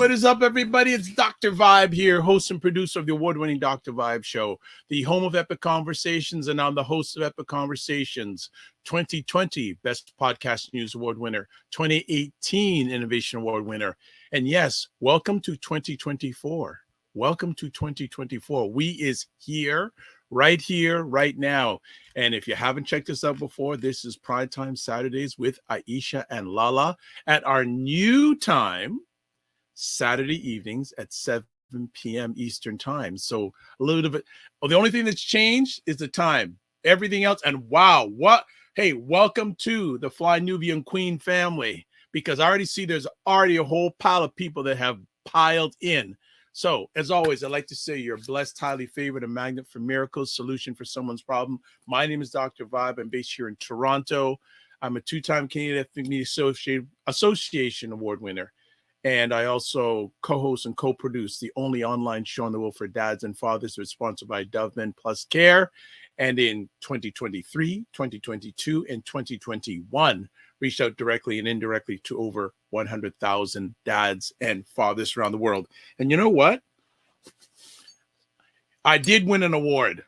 What is up, everybody? It's Dr. Vibe here, host and producer of the award-winning Dr. Vibe Show, the home of Epic Conversations, and I'm the host of Epic Conversations. 2020 Best Podcast News Award winner, 2018 Innovation Award winner, and yes, welcome to 2024. Welcome to 2024. We is here, right now. And if you haven't checked us out before, this is Primetime Saturdays with Aisha and LaLa at our new time, Saturday evenings at 7 p.m. Eastern time. So a little bit, the only thing that's changed is the time. Everything else, and wow, what? Hey, welcome to the Fly Nubian Queen family, because I already see there's already a whole pile of people that have piled in. So, as always, I'd like to say you're blessed, highly favored, a magnet for miracles, solution for someone's problem. My name is Dr. Vibe. I'm based here in Toronto. I'm a two-time Canadian Ethnic Media Association Award winner. And I also co-host and co-produce the only online show in the world for dads and fathers, that's sponsored by Dove Men Plus Care. And in 2023, 2022, and 2021, reached out directly and indirectly to over 100,000 dads and fathers around the world. And you know what? I did win an award.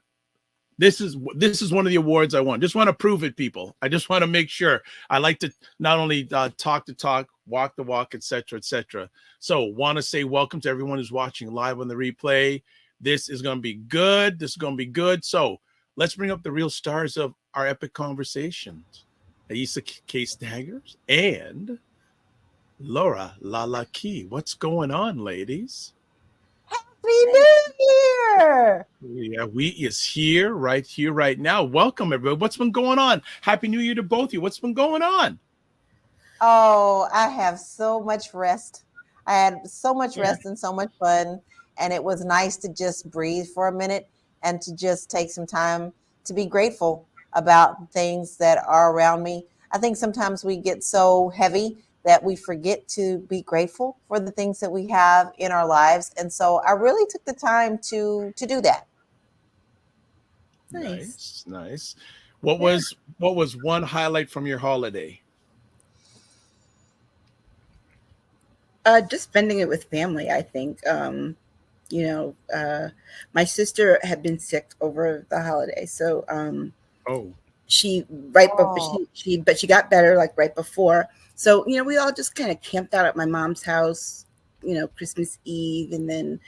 This is one of the awards I won. Just want to prove it, people. I just want to make sure. I like to not only talk the talk, walk the walk, etc., etc. So want to say welcome to everyone who's watching live on the replay. This is going to be good. This is going to be good. So let's bring up the real stars of our epic conversations. Aisha K. Staggers and Laura LaLa Key. What's going on, ladies? Happy New Year! Yeah, we is here, right now. Welcome, everybody. What's been going on? Happy New Year to both of you. What's been going on? Oh, I have so much rest. I had so much rest and so much fun. And it was nice to just breathe for a minute and to just take some time to be grateful about things that are around me. I think sometimes we get so heavy that we forget to be grateful for the things that we have in our lives. And so I really took the time to do that. Nice. What was one highlight from your holiday? Just spending it with family, I think. My sister had been sick over the holiday, so she got better like right before. So we all just kind of camped out at my mom's house, Christmas Eve, and then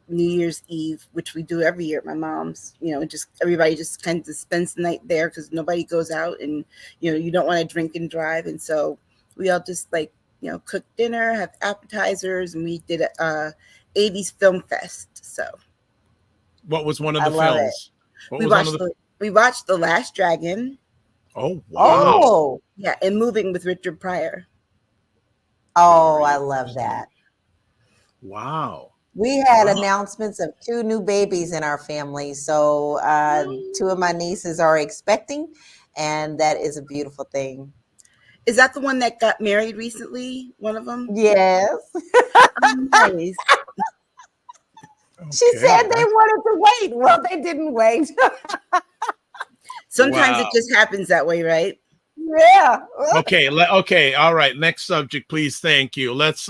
New Year's Eve, which we do every year at my mom's. Just everybody just kind of spends the night there because nobody goes out, and you don't want to drink and drive, and so we all just cook dinner, have appetizers, and we did a 80s film fest. So what was one of the films? We watched The Last Dragon. Oh, wow. Oh, yeah, and Moving with Richard Pryor. Oh, I love that. Wow. We had announcements of 2 new babies in our family. So 2 of my nieces are expecting, and that is a beautiful thing. Is that the one that got married recently? One of them? Yes. Nice. She said they wanted to wait. Well, they didn't wait. Sometimes it just happens that way, right? Yeah. Okay. All right. Next subject, please. Thank you. Let's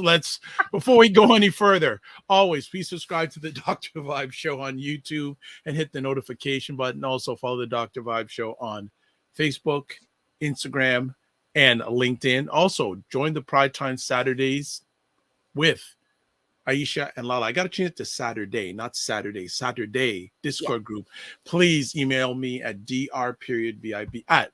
before we go any further, always please subscribe to the Dr. Vibe Show on YouTube and hit the notification button. Also follow the Dr. Vibe Show on Facebook, Instagram, and LinkedIn. Also, join the Primetime Saturdays with Aisha and LaLa. I got to change it to Saturday, not Saturday. Saturday Discord group. Please email me at dr.vibe at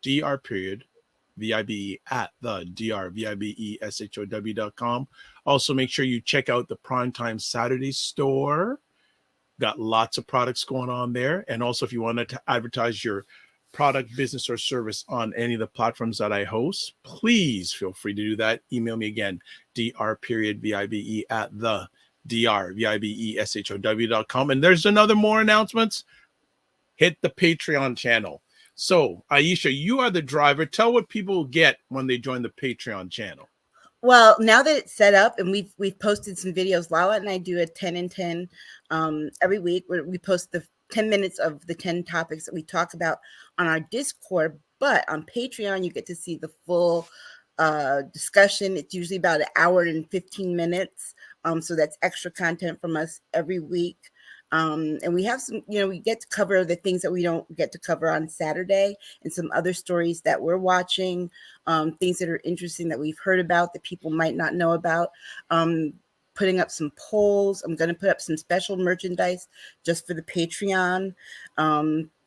the drvibeshow.com. Also, make sure you check out the Primetime Saturday store. Got lots of products going on there. And also, if you want to advertise your product, business, or service on any of the platforms that I host, please feel free to do that. Email me again, dr.vibe at the drvibeshow.com. And there's another more announcements. Hit the Patreon channel. So, Aisha, you are the driver. Tell what people get when they join the Patreon channel. Well, now that it's set up and we've posted some videos, LaLa and I do a 10 and 10 every week where we post the 10 minutes of the 10 topics that we talk about on our Discord. But on Patreon, you get to see the full discussion. It's usually about an hour and 15 minutes. So that's extra content from us every week. And we have some, we get to cover the things that we don't get to cover on Saturday, and some other stories that we're watching, things that are interesting that we've heard about that people might not know about. Putting up some polls. I'm going to put up some special merchandise just for the Patreon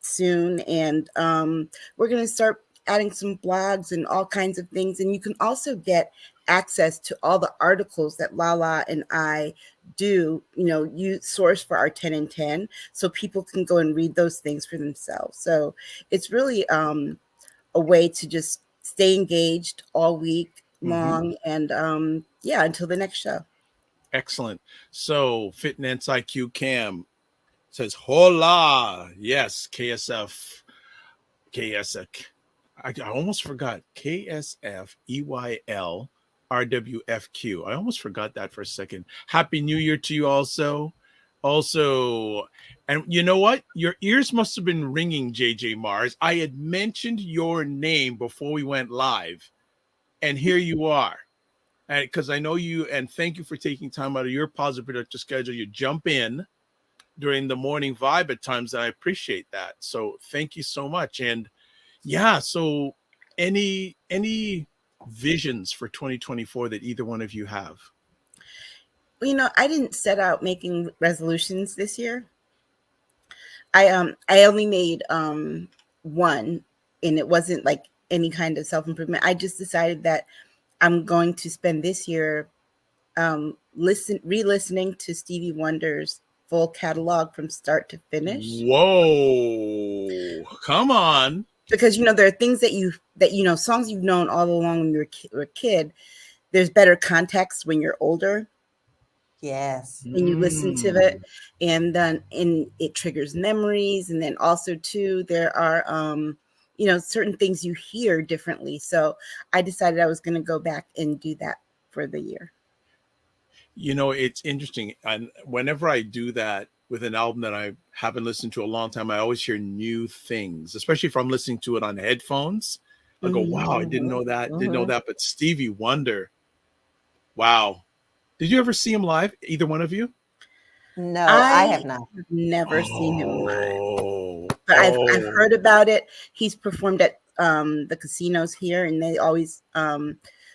soon. And we're going to start adding some blogs and all kinds of things. And you can also get access to all the articles that LaLa and I do, you source for our 10 and 10, so people can go and read those things for themselves. So it's really a way to just stay engaged all week long. And until the next show. Excellent. So Fitness IQ Cam says, hola. Yes, KSF. I almost forgot. KSF EYL RWFQ. I almost forgot that for a second. Happy New Year to you also. And you know what? Your ears must have been ringing, JJ Mars. I had mentioned your name before we went live, and here you are. And because I know you, and thank you for taking time out of your positive productive schedule. You jump in during the morning vibe at times, and I appreciate that. So thank you so much. And yeah, so any visions for 2024 that either one of you have? I didn't set out making resolutions this year. I only made one, and it wasn't like any kind of self-improvement. I just decided that I'm going to spend this year re-listening to Stevie Wonder's full catalog from start to finish. Whoa, come on. Because there are things that songs you've known all along when you were a kid. There's better context when you're older. Yes. And you listen to it, and it triggers memories. And then also too, there are certain things you hear differently. So I decided I was going to go back and do that for the year. It's interesting. And whenever I do that with an album that I haven't listened to a long time, I always hear new things, especially if I'm listening to it on headphones. I go, wow, I didn't know that. Didn't know that. But Stevie Wonder, wow. Did you ever see him live? Either one of you? No, I have not. Never seen him live. But I've heard about it. He's performed at the casinos here, and they always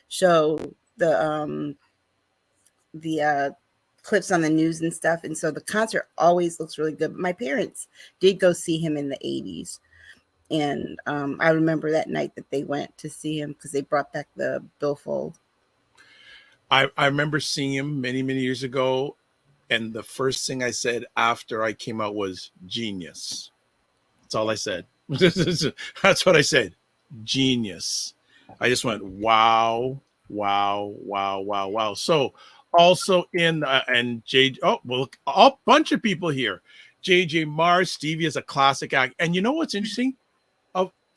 show the clips on the news and stuff. And so the concert always looks really good. But my parents did go see him in the 80s. And I remember that night that they went to see him because they brought back the billfold. I remember seeing him many, many years ago. And the first thing I said after I came out was genius. That's all I said. That's what I said. Genius. I just went, wow, wow, wow, wow, wow. So also in, and a bunch of people here. JJ Mars, Stevie is a classic act. And you know what's interesting?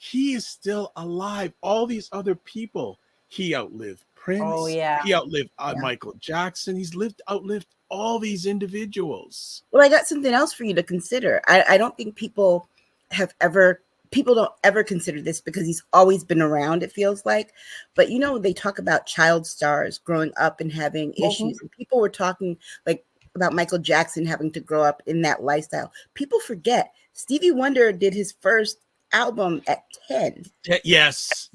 He is still alive. All these other people, he outlived Prince. Oh, yeah. He outlived Michael Jackson. He's outlived all these individuals. Well, I got something else for you to consider. I don't think people don't ever consider this because he's always been around, it feels like. But they talk about child stars growing up and having issues. And people were talking like about Michael Jackson having to grow up in that lifestyle. People forget Stevie Wonder did his first album at 10. Yes.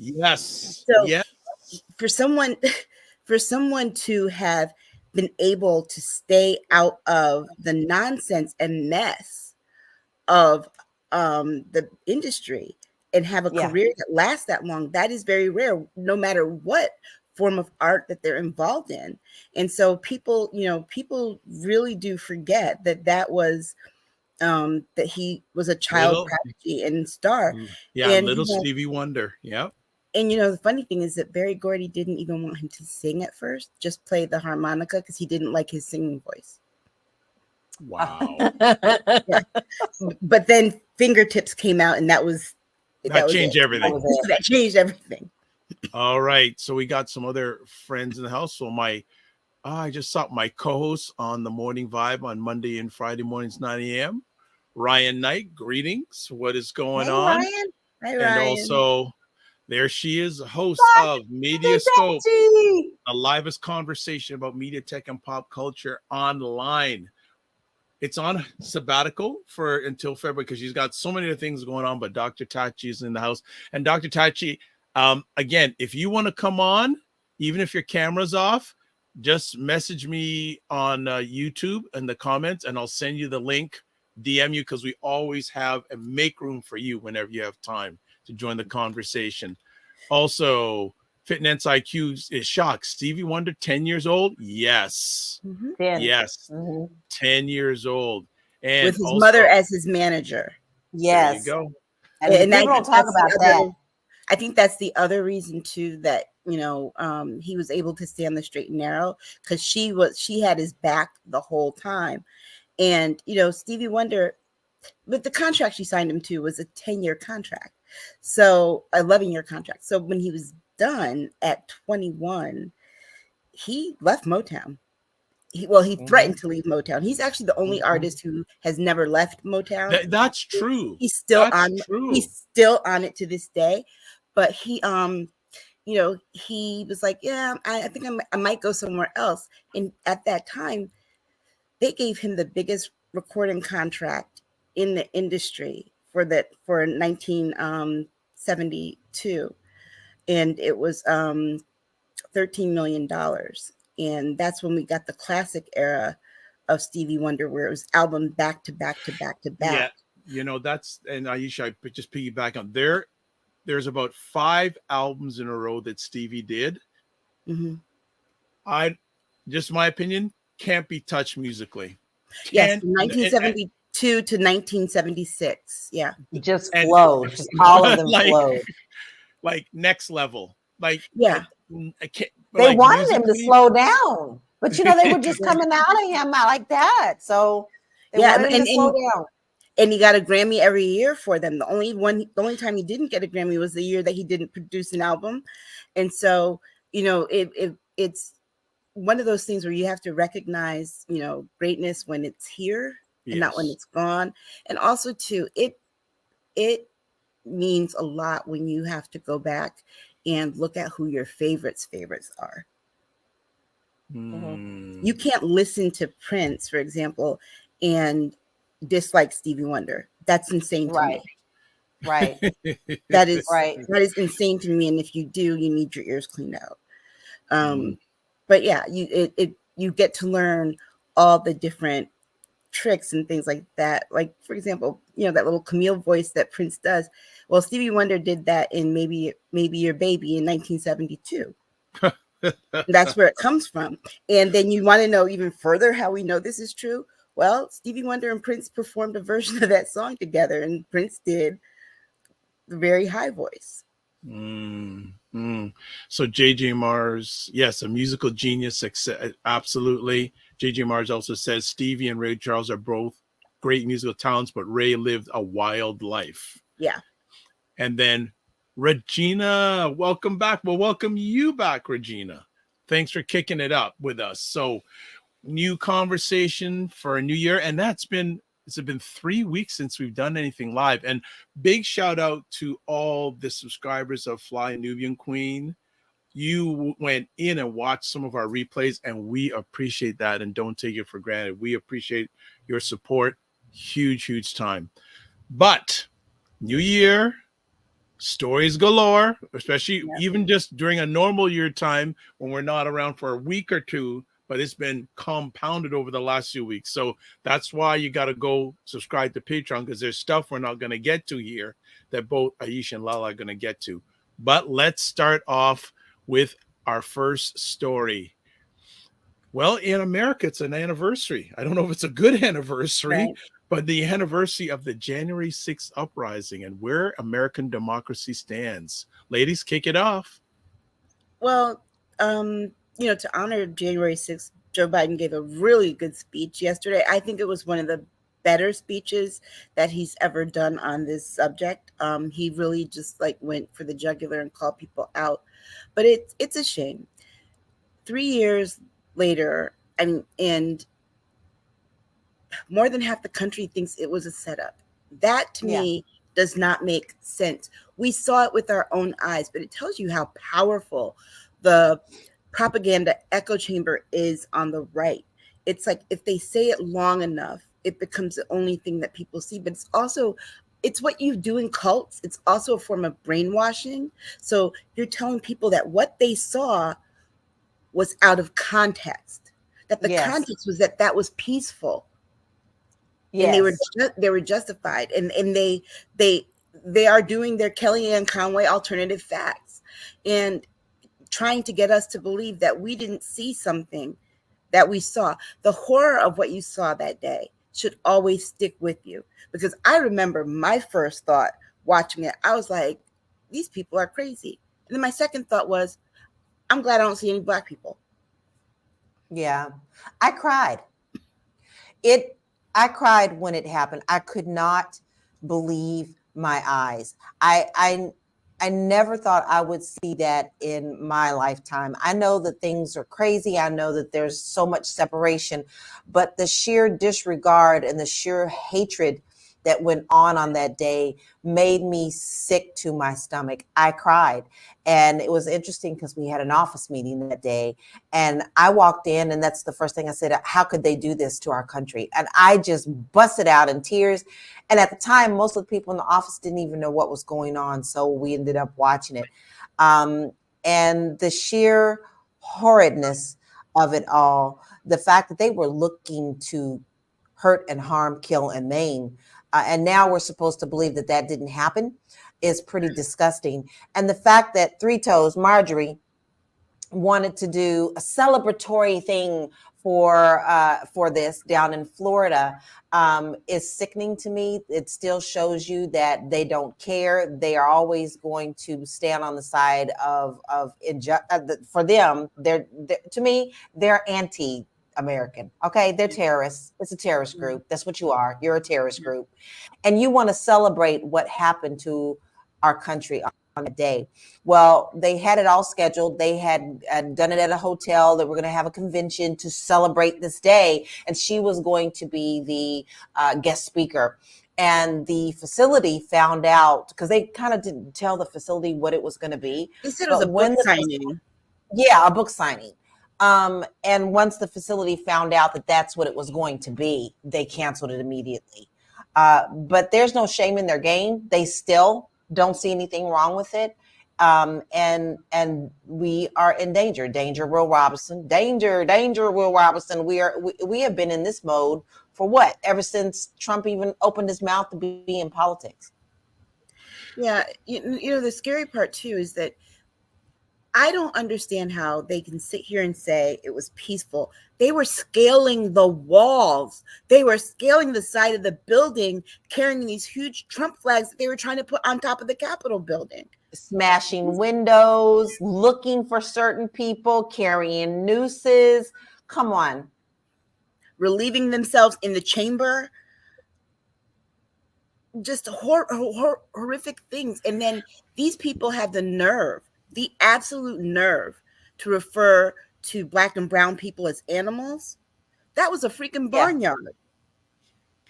So for someone to have been able to stay out of the nonsense and mess of the industry and have a career that lasts that long, that is very rare, no matter what form of art that they're involved in. And so people really do forget that was that he was a child prodigy and star. Yeah, and little Stevie Wonder. Yeah. And the funny thing is that Berry Gordy didn't even want him to sing at first, just play the harmonica because he didn't like his singing voice. Wow. But then Fingertips came out, and that changed everything. That changed everything. All right. So we got some other friends in the house. So I just saw my co-host on the Morning Vibe on Monday and Friday mornings, 9 a.m. Ryan Knight, greetings. What is going on? Ryan. Hi, Ryan. And also There she is, host of Media Scope, the livest conversation about media, tech, and pop culture online. It's on sabbatical for until February because she's got so many other things going on, but Dr. Tachi is in the house. And Dr. Tachi, again, if you want to come on, even if your camera's off, just message me on YouTube in the comments and I'll send you the link, DM you, because we always have and make room for you whenever you have time to join the conversation. Also, Fitness IQ is shocked. Stevie Wonder, 10 years old? Yes. Mm-hmm. Yes. Mm-hmm. 10 years old. And with his mother as his manager. Yes. There you go. And people don't talk about that. I think that's the other reason too that, you know, he was able to stay on the straight and narrow because she had his back the whole time. And, you know, Stevie Wonder, but the contract she signed him to was a 10-year contract. So 11-year contract. So when he was done at 21, he left Motown. He threatened to leave Motown. He's actually the only artist who has never left Motown. That's true. He's still He's still on it to this day. But he, you know, he was like, yeah, I think I might go somewhere else. And at that time, they gave him the biggest recording contract in the industry for 1972, and it was $13 million. And that's when we got the classic era of Stevie Wonder, where it was album back to back to back to back. Yeah, you know, that's, and Aisha, I just piggyback on there's about 5 albums in a row that Stevie did. Mm-hmm. Just my opinion, can't be touched musically. Yes, 1972 to 1976. Yeah, it just flowed. Just all of them flowed. Like next level. Like, yeah. They wanted him to slow down, but you know, they were just coming out of him like that. So they wanted him to slow down. And he got a Grammy every year for them. The only time he didn't get a Grammy was the year that he didn't produce an album. And so, you know, it's one of those things where you have to recognize, you know, greatness when it's here and not when it's gone. And also too, it means a lot when you have to go back and look at who your favorites are. Mm. You can't listen to Prince, for example, and dislike Stevie Wonder. That's insane to me. Right. That is insane to me. And if you do, you need your ears cleaned out. But yeah, you get to learn all the different tricks and things like that. Like, for example, you know, that little Camille voice that Prince does. Well, Stevie Wonder did that in Maybe Your Baby in 1972. That's where it comes from. And then you want to know even further how we know this is true. Well, Stevie Wonder and Prince performed a version of that song together, and Prince did the very high voice. So J.J. Mars, yes, a musical genius, absolutely. J.J. Mars also says Stevie and Ray Charles are both great musical talents, but Ray lived a wild life. Yeah. And then Regina, welcome back. Well, welcome you back, Regina. Thanks for kicking it up with us. So new conversation for a new year. And it's been 3 weeks since we've done anything live. And big shout out to all the subscribers of Fly Nubian Queen. You went in and watched some of our replays, and we appreciate that and don't take it for granted. We appreciate your support. Huge time. But new year, stories galore, especially even just during a normal year time when we're not around for a week or two, but it's been compounded over the last few weeks. So that's why you got to go subscribe to Patreon, because there's stuff we're not going to get to here that both Aisha and LaLa are going to get to. But let's start off with our first story. Well, in America, it's an anniversary. I don't know if it's a good anniversary, but the anniversary of the January 6th uprising and where American democracy stands. Ladies, kick it off. Well, you know, to honor January 6th, Joe Biden gave a really good speech yesterday. I think it was one of the better speeches that he's ever done on this subject. He really just went for the jugular and called people out. But it's a shame. 3 years later, and more than half the country thinks it was a setup. That to me does not make sense. We saw it with our own eyes, but it tells you how powerful the propaganda echo chamber is on the right. It's like if they say it long enough, it becomes the only thing that people see. But it's what you do in cults. It's also a form of brainwashing. So you're telling people that what they saw was out of context, that the context was that was peaceful. Yes. And they were justified, and they are doing their Kellyanne Conway alternative facts and trying to get us to believe that we didn't see something that we saw. The horror of what you saw that day should always stick with you, because I remember my first thought watching it, I was like, these people are crazy. And then my second thought was, I'm glad I don't see any Black people. Yeah, I cried. I cried when it happened. I could not believe my eyes. I never thought I would see that in my lifetime. I know that things are crazy. I know that there's so much separation, but the sheer disregard and the sheer hatred that went on that day made me sick to my stomach. I cried. And it was interesting because we had an office meeting that day, and I walked in, and that's the first thing I said, how could they do this to our country? And I just busted out in tears. And at the time, most of the people in the office didn't even know what was going on. So we ended up watching it. And the sheer horridness of it all, the fact that they were looking to hurt and harm, kill and maim, and now we're supposed to believe that that didn't happen, is pretty disgusting. And the fact that Three Toes, Marjorie, wanted to do a celebratory thing for this down in Florida is sickening to me. It still shows you that they don't care. They are always going to stand on the side of for them. To me, they're anti-American. Okay, they're terrorists. It's a terrorist group. That's what you are. You're a terrorist group, and you want to celebrate what happened to our country on the day. Well, they had it all scheduled. They had done it at a hotel. They were going to have a convention to celebrate this day, and she was going to be the guest speaker. And the facility found out, because they kind of didn't tell the facility what it was going to be. They said it was a book signing. Yeah, a book signing. And once the facility found out that that's what it was going to be, they canceled it immediately. But there's no shame in their game. They still don't see anything wrong with it. And we are in danger. Danger, Will Robinson. Danger, Will Robinson. We have been in this mode for what? Ever since Trump even opened his mouth to be in politics. Yeah, you know, the scary part too is that I don't understand how they can sit here and say it was peaceful. They were scaling the walls. They were scaling the side of the building, carrying these huge Trump flags that they were trying to put on top of the Capitol building. Smashing windows, looking for certain people, carrying nooses. Come on. Relieving themselves in the chamber. Just horrific things. And then these people have the nerve, the absolute nerve, to refer to Black and brown people as animals. That was a freaking barnyard.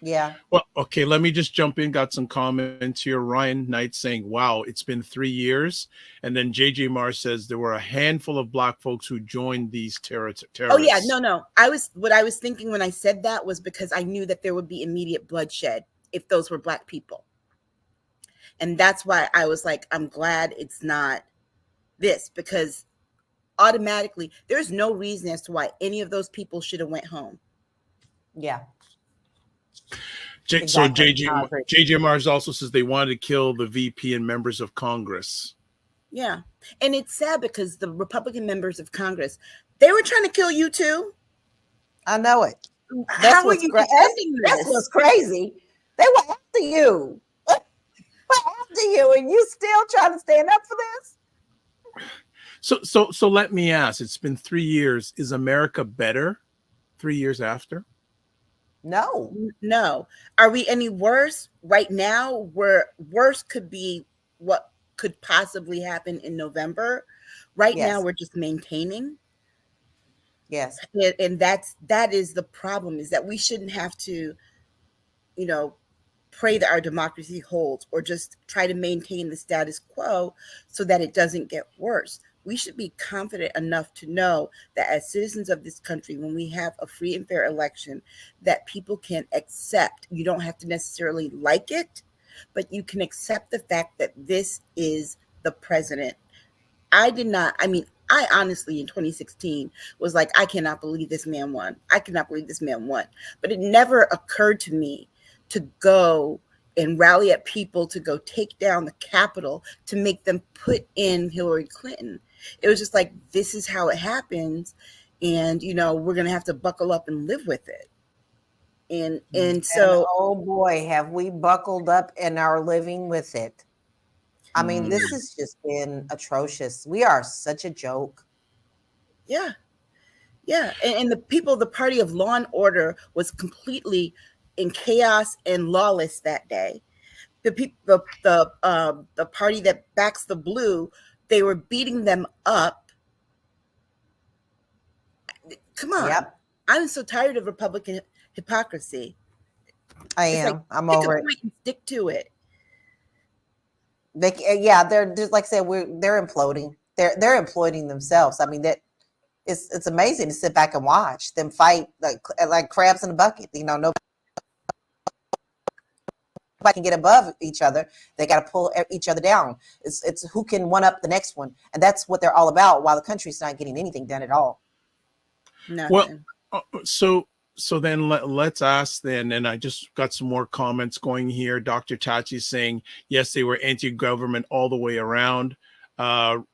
Yeah. Well, okay, let me just jump in. Got some comments here. Ryan Knight saying, wow, it's been 3 years. And then JJ Marr says there were a handful of Black folks who joined these terrorists. Oh yeah, no. What I was thinking when I said that was because I knew that there would be immediate bloodshed if those were Black people. And that's why I was like, I'm glad it's not this, because automatically there's no reason as to why any of those people should have went home. Yeah. Exactly. So JJ Mars also says they wanted to kill the VP and members of Congress. Yeah. And it's sad because the Republican members of Congress, they were trying to kill you too. I know it. How are you defending this? That's what's crazy. They were after you. After you, and you still trying to stand up for this? So let me ask, it's been 3 years. Is America better 3 years after? No. Are we any worse right now? Where worse could be what could possibly happen in November. Right now, we're just maintaining. Yes. And that is the problem, is that we shouldn't have to, pray that our democracy holds or just try to maintain the status quo so that it doesn't get worse. We should be confident enough to know that as citizens of this country, when we have a free and fair election, that people can accept. You don't have to necessarily like it, but you can accept the fact that this is the president. I honestly in 2016 was like, I cannot believe this man won. I cannot believe this man won. But it never occurred to me to go and rally at people to go take down the Capitol to make them put in Hillary Clinton. It was just like, this is how it happens. And, we're going to have to buckle up and live with it. And so, oh boy, have we buckled up and are living with it. I mean, this has just been atrocious. We are such a joke. Yeah. Yeah. And the party of law and order was completely in chaos and lawless that day. The party that backs the blue, they were beating them up. Come on. Yep. I'm so tired of Republican hypocrisy. I am. I'm over it. And stick to it. They're just, like I said, they're imploding. They're imploding themselves. I mean, that it's amazing to sit back and watch them fight like crabs in a bucket. Nobody can get above each other. They got to pull each other down. It's who can one up the next one, and that's what they're all about. While the country's not getting anything done at all. Nothing. Well, so then let's ask then, and I just got some more comments going here. Dr. Tachi saying, yes, they were anti-government all the way around.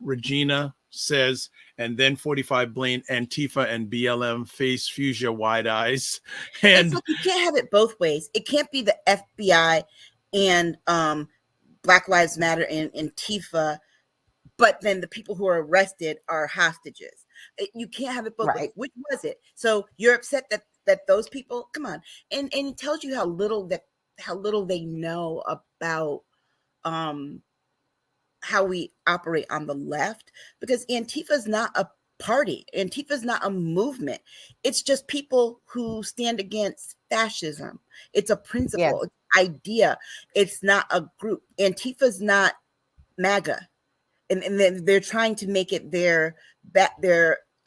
Regina says, and then 45 blame Antifa and BLM face fuchsia wide eyes. And you can't have it both ways. It can't be the FBI and Black Lives Matter and Antifa, but then the people who are arrested are hostages. You can't have it both ways. Which was it? So you're upset that those people, come on, and it tells you how little they know about how we operate on the left, because Antifa is not a party. Antifa is not a movement. It's just people who stand against fascism. It's a principle, it's an idea. It's not a group. Antifa is not MAGA, and they're trying to make it their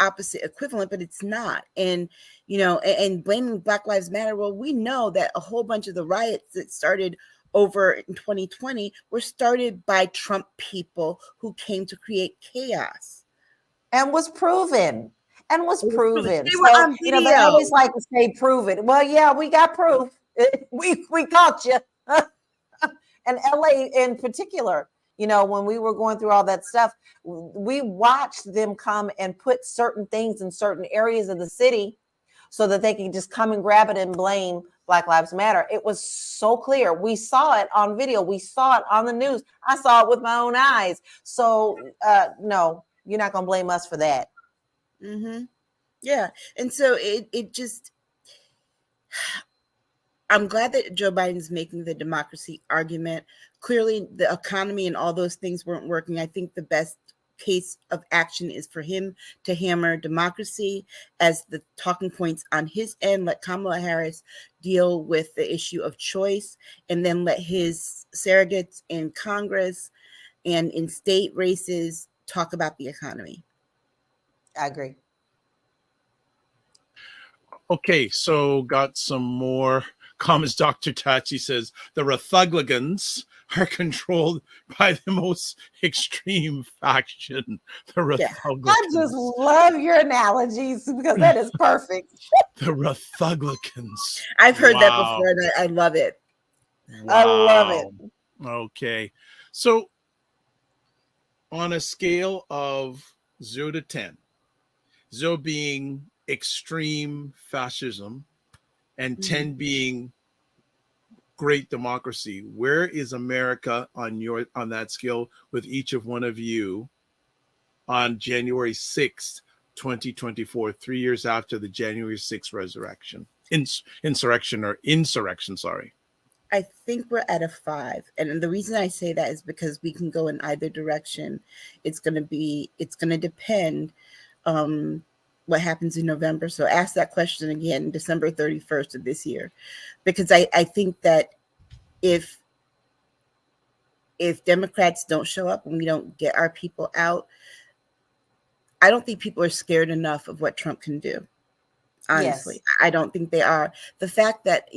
opposite equivalent, but it's not. And and blaming Black Lives Matter, well, we know that a whole bunch of the riots that started over in 2020 were started by Trump people who came to create chaos, and was proven. They were So they always like to say prove it. Well, yeah, we got proof. We caught you. And LA in particular, when we were going through all that stuff, we watched them come and put certain things in certain areas of the city so that they could just come and grab it and blame Black Lives Matter. It was so clear. We saw it on video. We saw it on the news. I saw it with my own eyes. So no, you're not going to blame us for that. Mm-hmm. Yeah. And so it just, I'm glad that Joe Biden's making the democracy argument. Clearly, the economy and all those things weren't working. I think the best case of action is for him to hammer democracy as the talking points on his end. Let Kamala Harris deal with the issue of choice, and then let his surrogates in Congress and in state races talk about the economy. I agree. Okay, so got some more comments. Dr. Tachi says the Republicans are controlled by the most extreme faction. The Republicans. I just love your analogies because that is perfect. The Republicans. I've heard that before, and I love it. Wow. I love it. Okay, so on a scale of 0 to 10, 0 being extreme fascism and 10 being great democracy, where is America on that scale with each of one of you on January 6th, 2024, 3 years after the January 6th insurrection, sorry. I think we're at a 5. And the reason I say that is because we can go in either direction. It's going to depend what happens in November. So ask that question again, December 31st of this year, because I think that if Democrats don't show up and we don't get our people out, I don't think people are scared enough of what Trump can do. Honestly, yes. I don't think they are. The fact that,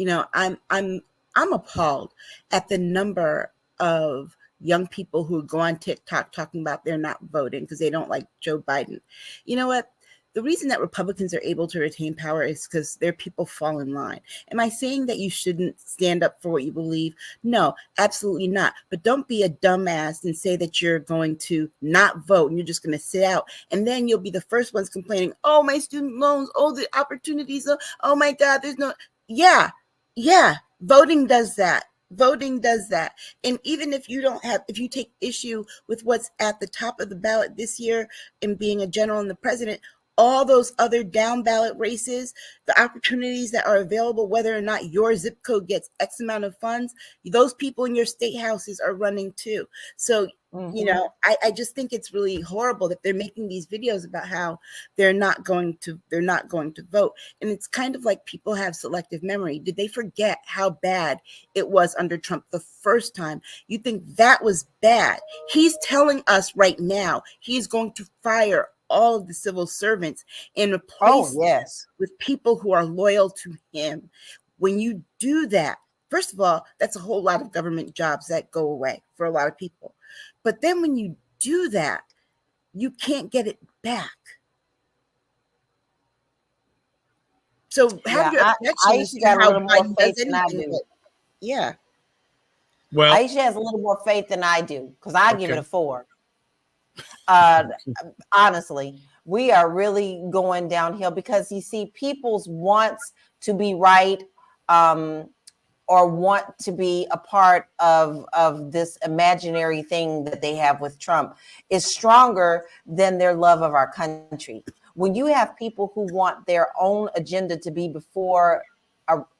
I'm appalled at the number of young people who go on TikTok talking about they're not voting because they don't like Joe Biden. You know what? The reason that Republicans are able to retain power is because their people fall in line. Am I saying that you shouldn't stand up for what you believe? No, absolutely not. But don't be a dumbass and say that you're going to not vote and you're just going to sit out. And then you'll be the first ones complaining, oh, my student loans, oh, the opportunities, oh my God, there's no, yeah, voting does that. Voting does that. And even if you take issue with what's at the top of the ballot this year in being a general and the president, all those other down ballot races, the opportunities that are available, whether or not your zip code gets X amount of funds, those people in your state houses are running too. So, I just think it's really horrible that they're making these videos about how they're not going to vote. And it's kind of like people have selective memory. Did they forget how bad it was under Trump the first time? You think that was bad? He's telling us right now he's going to fire all of the civil servants and replace them with people who are loyal to him. When you do that, first of all, that's a whole lot of government jobs that go away for a lot of people. But then when you do that, you can't get it back. So have your objections to how Biden does anything. Yeah. Well, Aisha has a little more faith than I do because I give it a 4. Honestly, we are really going downhill because you see people's wants to be right or want to be a part of this imaginary thing that they have with Trump is stronger than their love of our country. When you have people who want their own agenda to be before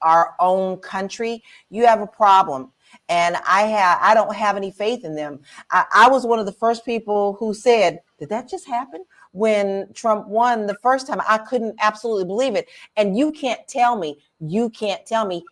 our own country, you have a problem. And I don't have any faith in them. I was one of the first people who said, did that just happen? When Trump won the first time, I couldn't absolutely believe it. And you can't tell me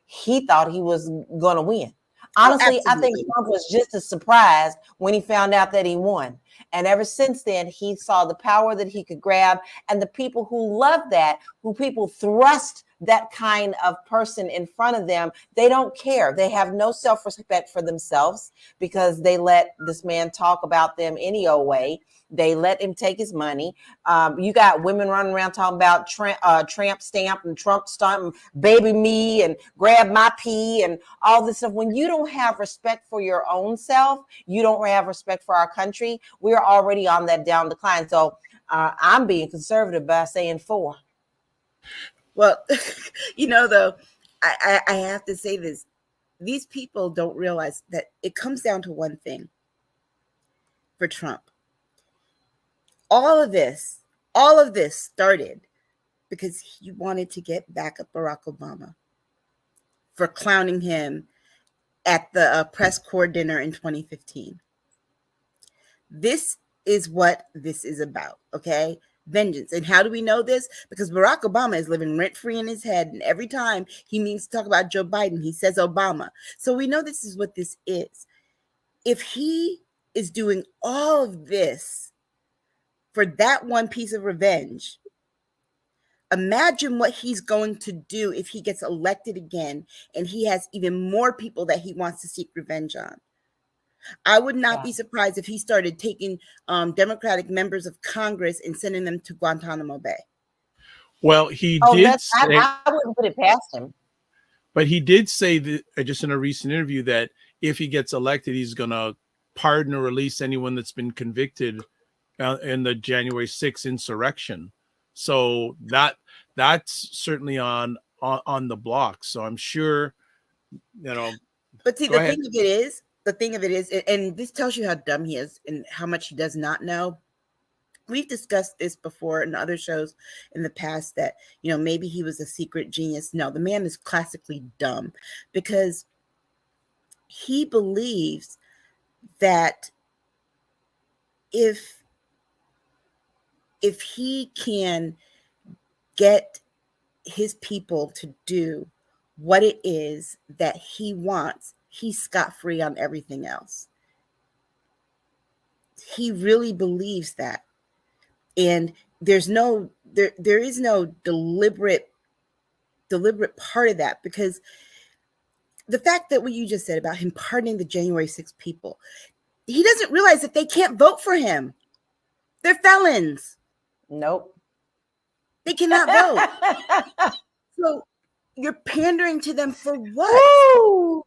he thought he was going to win. Honestly, I think Trump was just as surprised when he found out that he won. And ever since then, he saw the power that he could grab. And the people who love that, who people thrust that kind of person in front of them, they don't care. They have no self-respect for themselves because they let this man talk about them any old way. They let him take his money. You got women running around talking about tramp stamp and Trump stamp and baby me and grab my pee and all this stuff. When you don't have respect for your own self, you don't have respect for our country. We're already on that down decline. So I'm being conservative by saying 4. Well, though, I have to say this. These people don't realize that it comes down to one thing for Trump. All of this started because he wanted to get back at Barack Obama for clowning him at the press corps dinner in 2015. This is what this is about, okay? Vengeance. And how do we know this? Because Barack Obama is living rent-free in his head, and every time he needs to talk about Joe Biden, he says Obama. So we know this is what this is. If he is doing all of this for that one piece of revenge, imagine what he's going to do if he gets elected again and he has even more people that he wants to seek revenge on. I would not be surprised if he started taking Democratic members of Congress and sending them to Guantanamo Bay. Well, I wouldn't put it past him. But he did say that just in a recent interview that if he gets elected, he's going to pardon or release anyone that's been convicted in the January 6th insurrection. So that's certainly on the block. So I'm sure, But see, the thing of it is, and this tells you how dumb he is and how much he does not know. We've discussed this before in other shows in the past that, maybe he was a secret genius. No, the man is classically dumb because he believes that if he can get his people to do what it is that he wants, he's scot-free on everything else. He really believes that. And there is no deliberate part of that, because the fact that what you just said about him pardoning the January 6th people, he doesn't realize that they can't vote for him. They're felons. Nope. They cannot vote. So you're pandering to them for what? Woo!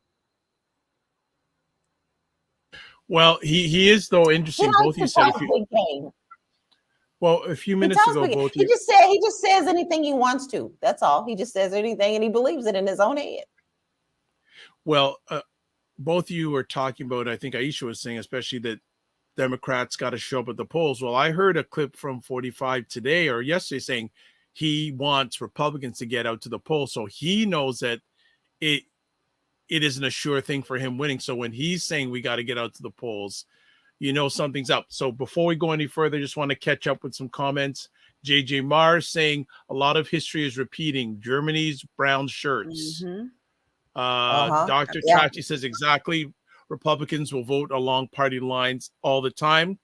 Well, he is, though, interesting. Both you said a few minutes ago, both he just says anything he wants to. That's all. He just says anything and he believes it in his own head. Well, both of you were talking about, I think Aisha was saying, especially that Democrats got to show up at the polls. Well, I heard a clip from 45 today or yesterday saying he wants Republicans to get out to the polls. So he knows that it isn't a sure thing for him winning. So when he's saying we got to get out to the polls, you know something's up. So before we go any further, just want to catch up with some comments. JJ Mars saying a lot of history is repeating. Germany's brown shirts. Mm-hmm. Dr. Chachi says exactly. Republicans will vote along party lines all the time.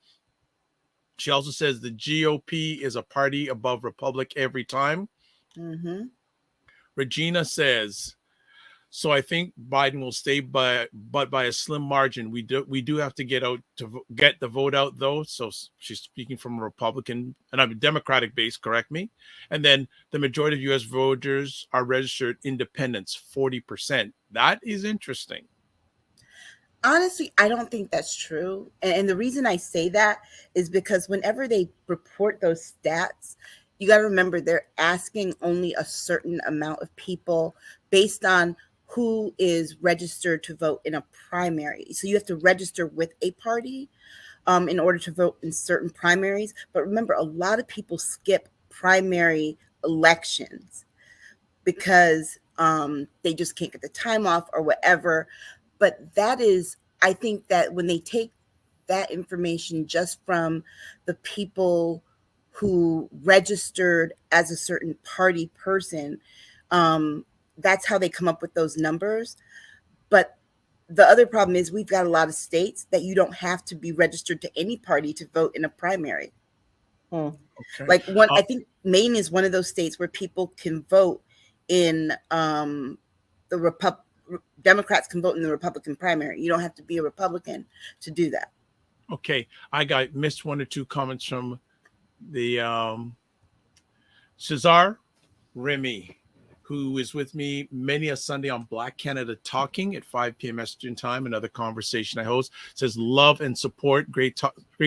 She also says the GOP is a party above Republic every time. Mm-hmm. Regina says, so I think Biden will stay but by a slim margin. We do have to get the vote out, though. So she's speaking from a Republican, and I'm a Democratic base, correct me. And then the majority of U.S. voters are registered independents, 40%. That is interesting. Honestly, I don't think that's true. And the reason I say that is because whenever they report those stats, you got to remember they're asking only a certain amount of people based on who is registered to vote in a primary. So you have to register with a party in order to vote in certain primaries. But remember, a lot of people skip primary elections because they just can't get the time off or whatever. But that is, I think that when they take that information just from the people who registered as a certain party person, that's how they come up with those numbers. But the other problem is we've got a lot of states that you don't have to be registered to any party to vote in a primary. Okay. Like I think Maine is one of those states where people can vote in Democrats can vote in the Republican primary. You don't have to be a Republican to do that. Okay. I missed one or two comments from the Cesar Remy, who is with me many a Sunday on Black Canada Talking at 5 p.m. Eastern Time, another conversation I host. Says love and support. Great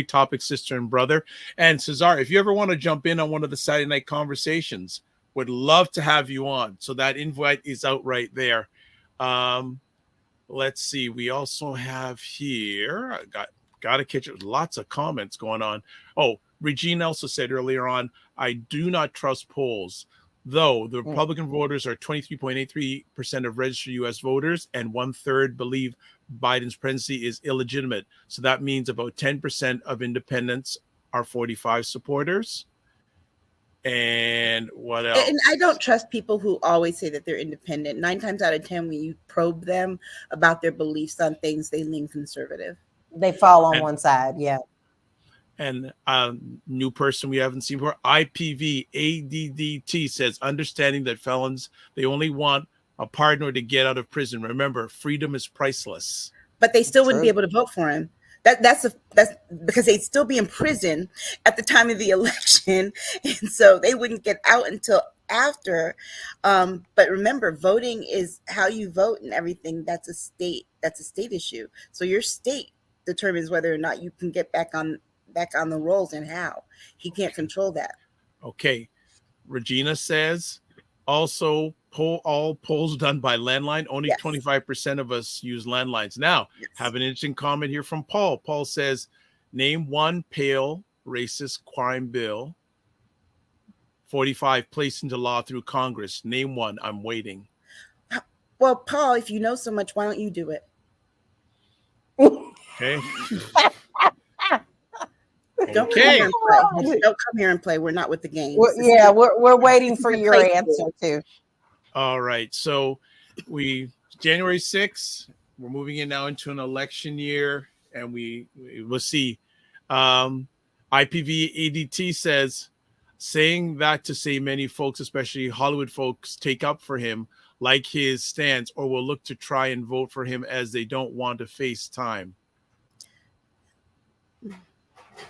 topic, sister and brother. And Cesar, if you ever want to jump in on one of the Saturday night conversations, would love to have you on. So that invite is out right there. Let's see. We also have here, I got to catch it. Lots of comments going on. Oh, Regina also said earlier on, I do not trust polls. Though the Republican voters are 23.83% of registered U.S. voters, and 1/3 believe Biden's presidency is illegitimate. So that means about 10% of independents are 45 supporters. And what else? And I don't trust people who always say that they're independent. 9 times out of 10, when you probe them about their beliefs on things, they lean conservative. They fall on one side, yeah. And new person we haven't seen before, IPV ADDT says, understanding that felons, they only want a pardon or to get out of prison. Remember, freedom is priceless. But they still wouldn't be able to vote for him. That's because they'd still be in prison at the time of the election. And so they wouldn't get out until after. But remember, voting is how you vote and everything. That's a state issue. So your state determines whether or not you can get back on the rolls and how. He can't control that. Okay. Regina says also all polls done by landline. Only 25% of us use landlines. Now, have an interesting comment here from Paul. Paul says, name one pale racist crime bill 45 placed into law through Congress. Name one. I'm waiting. Well, Paul, if you know so much, why don't you do it? Okay. Don't come here and play. Don't come here and play. We're not with the game. We're waiting for your answer too. All right. So January 6th, we're moving in now into an election year, and we will see. IPV ADT says, saying that to say many folks, especially Hollywood folks, take up for him, like his stance, or will look to try and vote for him as they don't want to face time.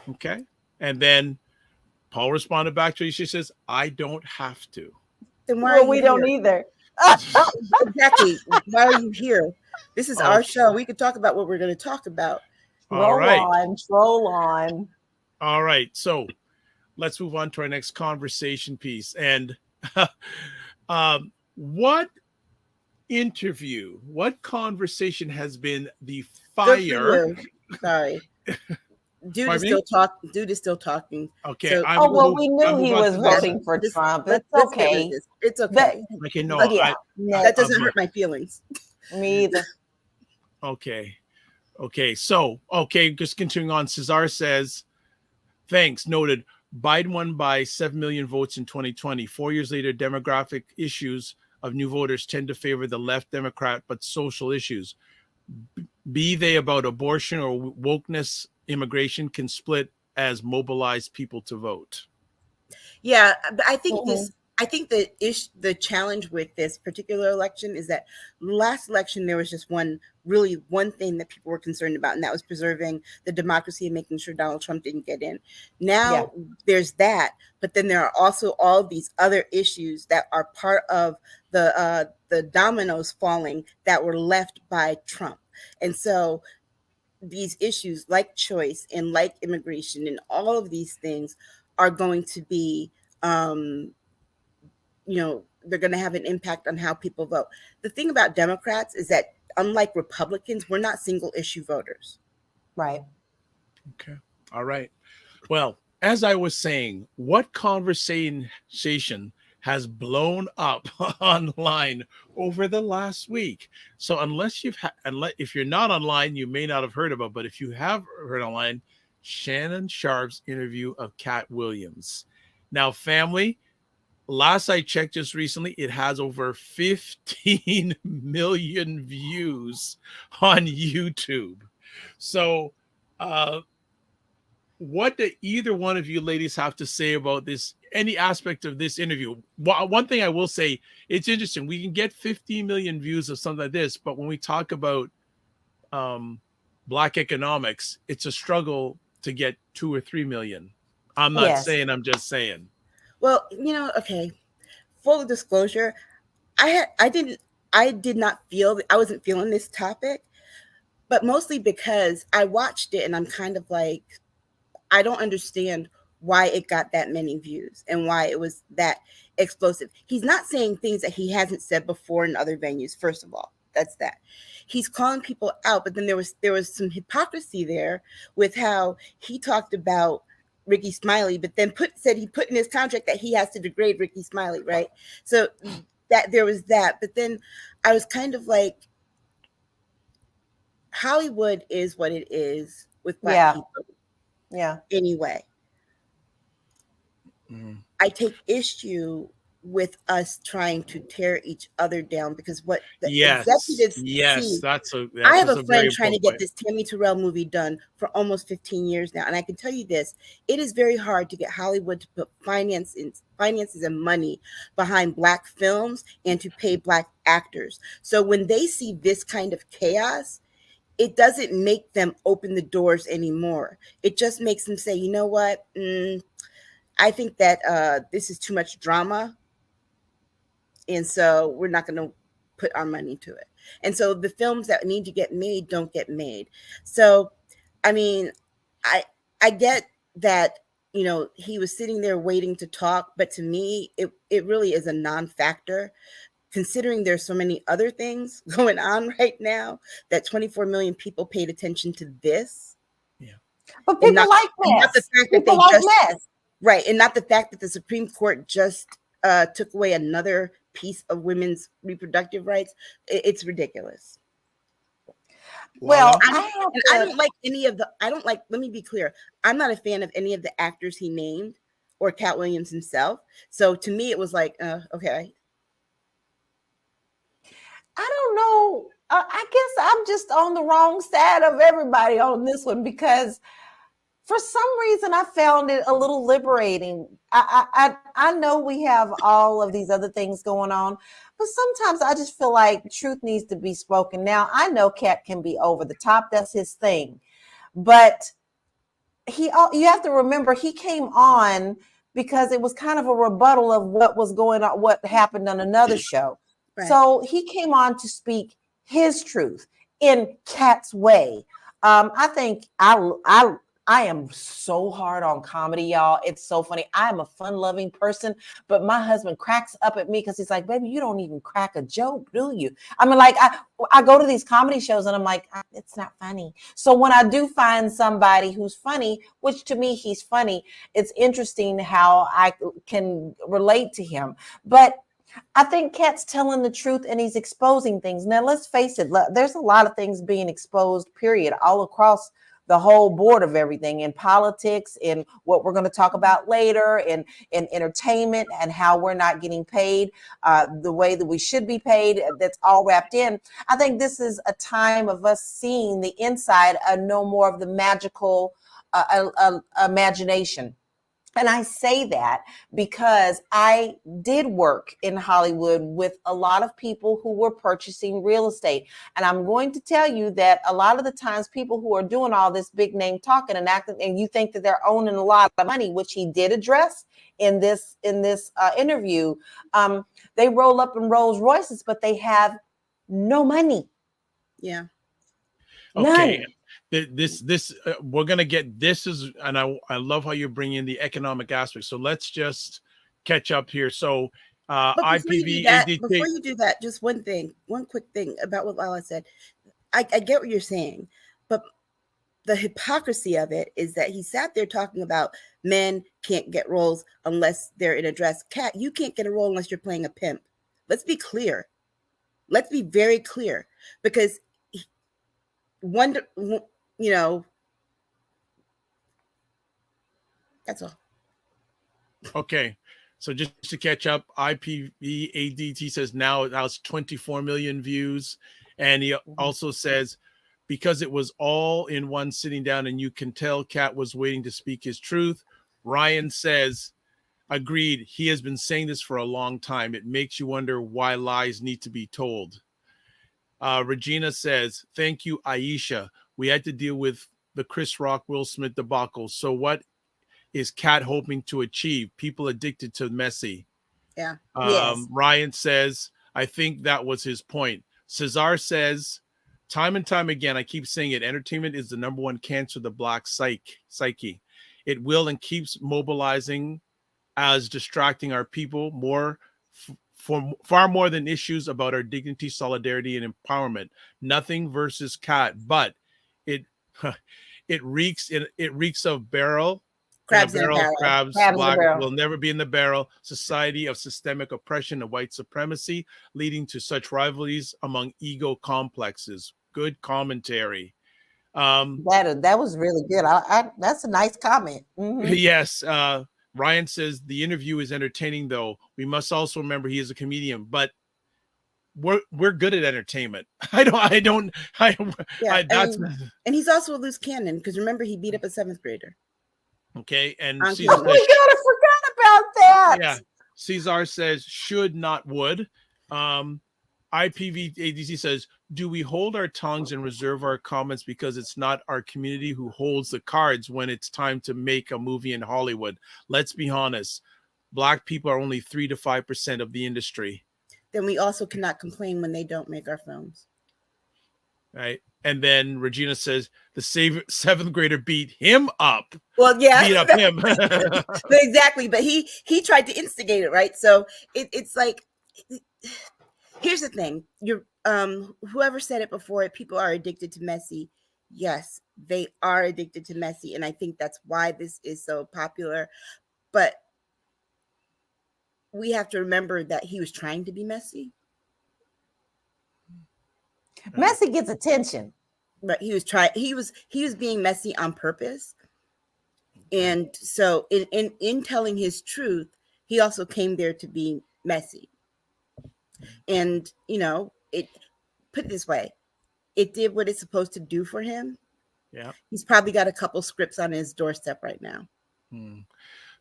Okay. And then Paul responded back to her. She says, I don't have to. Then why we don't either. Exactly. Why are you here? This is our show. We could talk about what we're going to talk about. Troll on. All right. So let's move on to our next conversation piece. And what conversation has been the fire? Sorry. Dude is still talking. Okay. So, we knew he was voting for Trump. It's okay. It's okay. Okay, no. That doesn't hurt my feelings. Me either. Okay. So, just continuing on. Cesar says, thanks. Noted. Biden won by 7 million votes in 2020. 4 years later, demographic issues of new voters tend to favor the left Democrat, but social issues, be they about abortion or wokeness, immigration, can split as mobilized people to vote. Yeah, I think the challenge with this particular election is that last election there was just one thing that people were concerned about, and that was preserving the democracy and making sure Donald Trump didn't get in. Now there's that, but then there are also all these other issues that are part of the dominoes falling that were left by Trump. And so these issues like choice and like immigration and all of these things are going to be, they're going to have an impact on how people vote. The thing about Democrats is that unlike Republicans, we're not single issue voters. Right. Okay. All right. Well, as I was saying, what conversation has blown up online over the last week? So if you're not online, you may not have heard about, but if you have heard online, Shannon Sharpe's interview of Katt Williams. Now, family, last I checked just recently, it has over 15 million views on YouTube. So, what do either one of you ladies have to say about this, any aspect of this interview? One thing I will say, it's interesting. We can get 15 million views of something like this, but when we talk about Black economics, it's a struggle to get 2 or 3 million. I'm not saying, I'm just saying. Well, okay. Full disclosure, I wasn't feeling this topic, but mostly because I watched it and I'm kind of like, I don't understand why it got that many views and why it was that explosive. He's not saying things that he hasn't said before in other venues. First of all, that's that. He's calling people out, but then there was some hypocrisy there with how he talked about Ricky Smiley, but then said he put in his contract that he has to degrade Ricky Smiley, right? So that there was that. But then I was kind of like, Hollywood is what it is with Black people. Yeah. Anyway, I take issue with us trying to tear each other down because what the executives see. I have a friend trying to get this Tammy Terrell movie done for almost 15 years now, and I can tell you this: it is very hard to get Hollywood to put finances and money behind Black films and to pay Black actors. So when they see this kind of chaos, it doesn't make them open the doors anymore. It just makes them say, you know what? I think that this is too much drama. And so we're not going to put our money to it. And so the films that need to get made don't get made. So, I mean, I get that, he was sitting there waiting to talk. But to me, it really is a non-factor. Considering there's so many other things going on right now, that 24 million people paid attention to this. Yeah. But people like mess. Right. And not the fact that the Supreme Court just took away another piece of women's reproductive rights. It's ridiculous. Well, I don't like any of let me be clear. I'm not a fan of any of the actors he named or Katt Williams himself. So to me, it was like, okay. I don't know I guess I'm just on the wrong side of everybody on this one, because for some reason I found it a little liberating. I know we have all of these other things going on, but sometimes I just feel like truth needs to be spoken. Now, I know Katt can be over the top. That's his thing. But you have to remember, he came on because it was kind of a rebuttal of what was going on, what happened on another show. Right. So he came on to speak his truth in Katt's way. I think I am so hard on comedy, y'all. It's so funny. I am a fun-loving person, but my husband cracks up at me because he's like, baby, you don't even crack a joke, do you? I mean, like, I go to these comedy shows and I'm like, it's not funny. So when I do find somebody who's funny, which to me, he's funny, it's interesting how I can relate to him. But I think Katt's telling the truth and he's exposing things. Now, let's face it, there's a lot of things being exposed, period, all across the whole board of everything, in politics, in what we're going to talk about later, in entertainment, and how we're not getting paid the way that we should be paid. That's all wrapped in. I think this is a time of us seeing the inside and no more of the magical imagination. And I say that because I did work in Hollywood with a lot of people who were purchasing real estate. And I'm going to tell you that a lot of the times people who are doing all this big name talking and acting, and you think that they're owning a lot of money, which he did address in this interview, they roll up in Rolls Royces, but they have no money. Yeah. Okay. None. We're gonna get this is, and I love how you bring in the economic aspect. So let's just catch up here. So IPV ADT. Before you do that, just one quick thing about what Lala said. I get what you're saying, but the hypocrisy of it is that he sat there talking about men can't get roles unless they're in a dress. Katt, you can't get a role unless you're playing a pimp. Let's be clear. Let's be very clear, because that's all. Okay. So just to catch up, IPV ADT says now it's 24 million views. And he also says, because it was all in one sitting down and you can tell Katt was waiting to speak his truth. Ryan says, agreed. He has been saying this for a long time. It makes you wonder why lies need to be told. Regina says, thank you, Aisha. We had to deal with the Chris Rock, Will Smith debacle. So what is Katt hoping to achieve? People addicted to messy. Yeah. Yes. Ryan says, I think that was his point. Cesar says, time and time again, I keep saying it, entertainment is the number one cancer of the Black psyche. It will and keeps mobilizing as distracting our people for far more than issues about our dignity, solidarity, and empowerment. Nothing versus Katt, but it reeks of barrel. Crabs in a barrel. Crabs black will never be in the barrel. Society of systemic oppression and white supremacy, leading to such rivalries among ego complexes. Good commentary. That was really good. That's a nice comment. Mm-hmm. Yes. Ryan says the interview is entertaining, though. We must also remember he is a comedian, but we're good at entertainment. And he's also a loose cannon, because remember he beat up a 7th grader. Okay, and oh my God, I forgot about that. Yeah, Cesar says should not would. IPV ADC says, do we hold our tongues and reserve our comments because it's not our community who holds the cards when it's time to make a movie in Hollywood? Let's be honest. Black people are only 3 to 5% of the industry. Then we also cannot complain when they don't make our films. Right. And then Regina says the 7th grader beat him up. Well, yeah. Beat up him. Exactly. But he tried to instigate it, right? So it's like, here's the thing. You're whoever said it before, people are addicted to messy. Yes, they are addicted to messy. And I think that's why this is so popular. But we have to remember that he was trying to be messy. Messy gets attention. But he was being messy on purpose. And so in telling his truth, he also came there to be messy. And put it this way, it did what it's supposed to do for him. Yeah. He's probably got a couple scripts on his doorstep right now.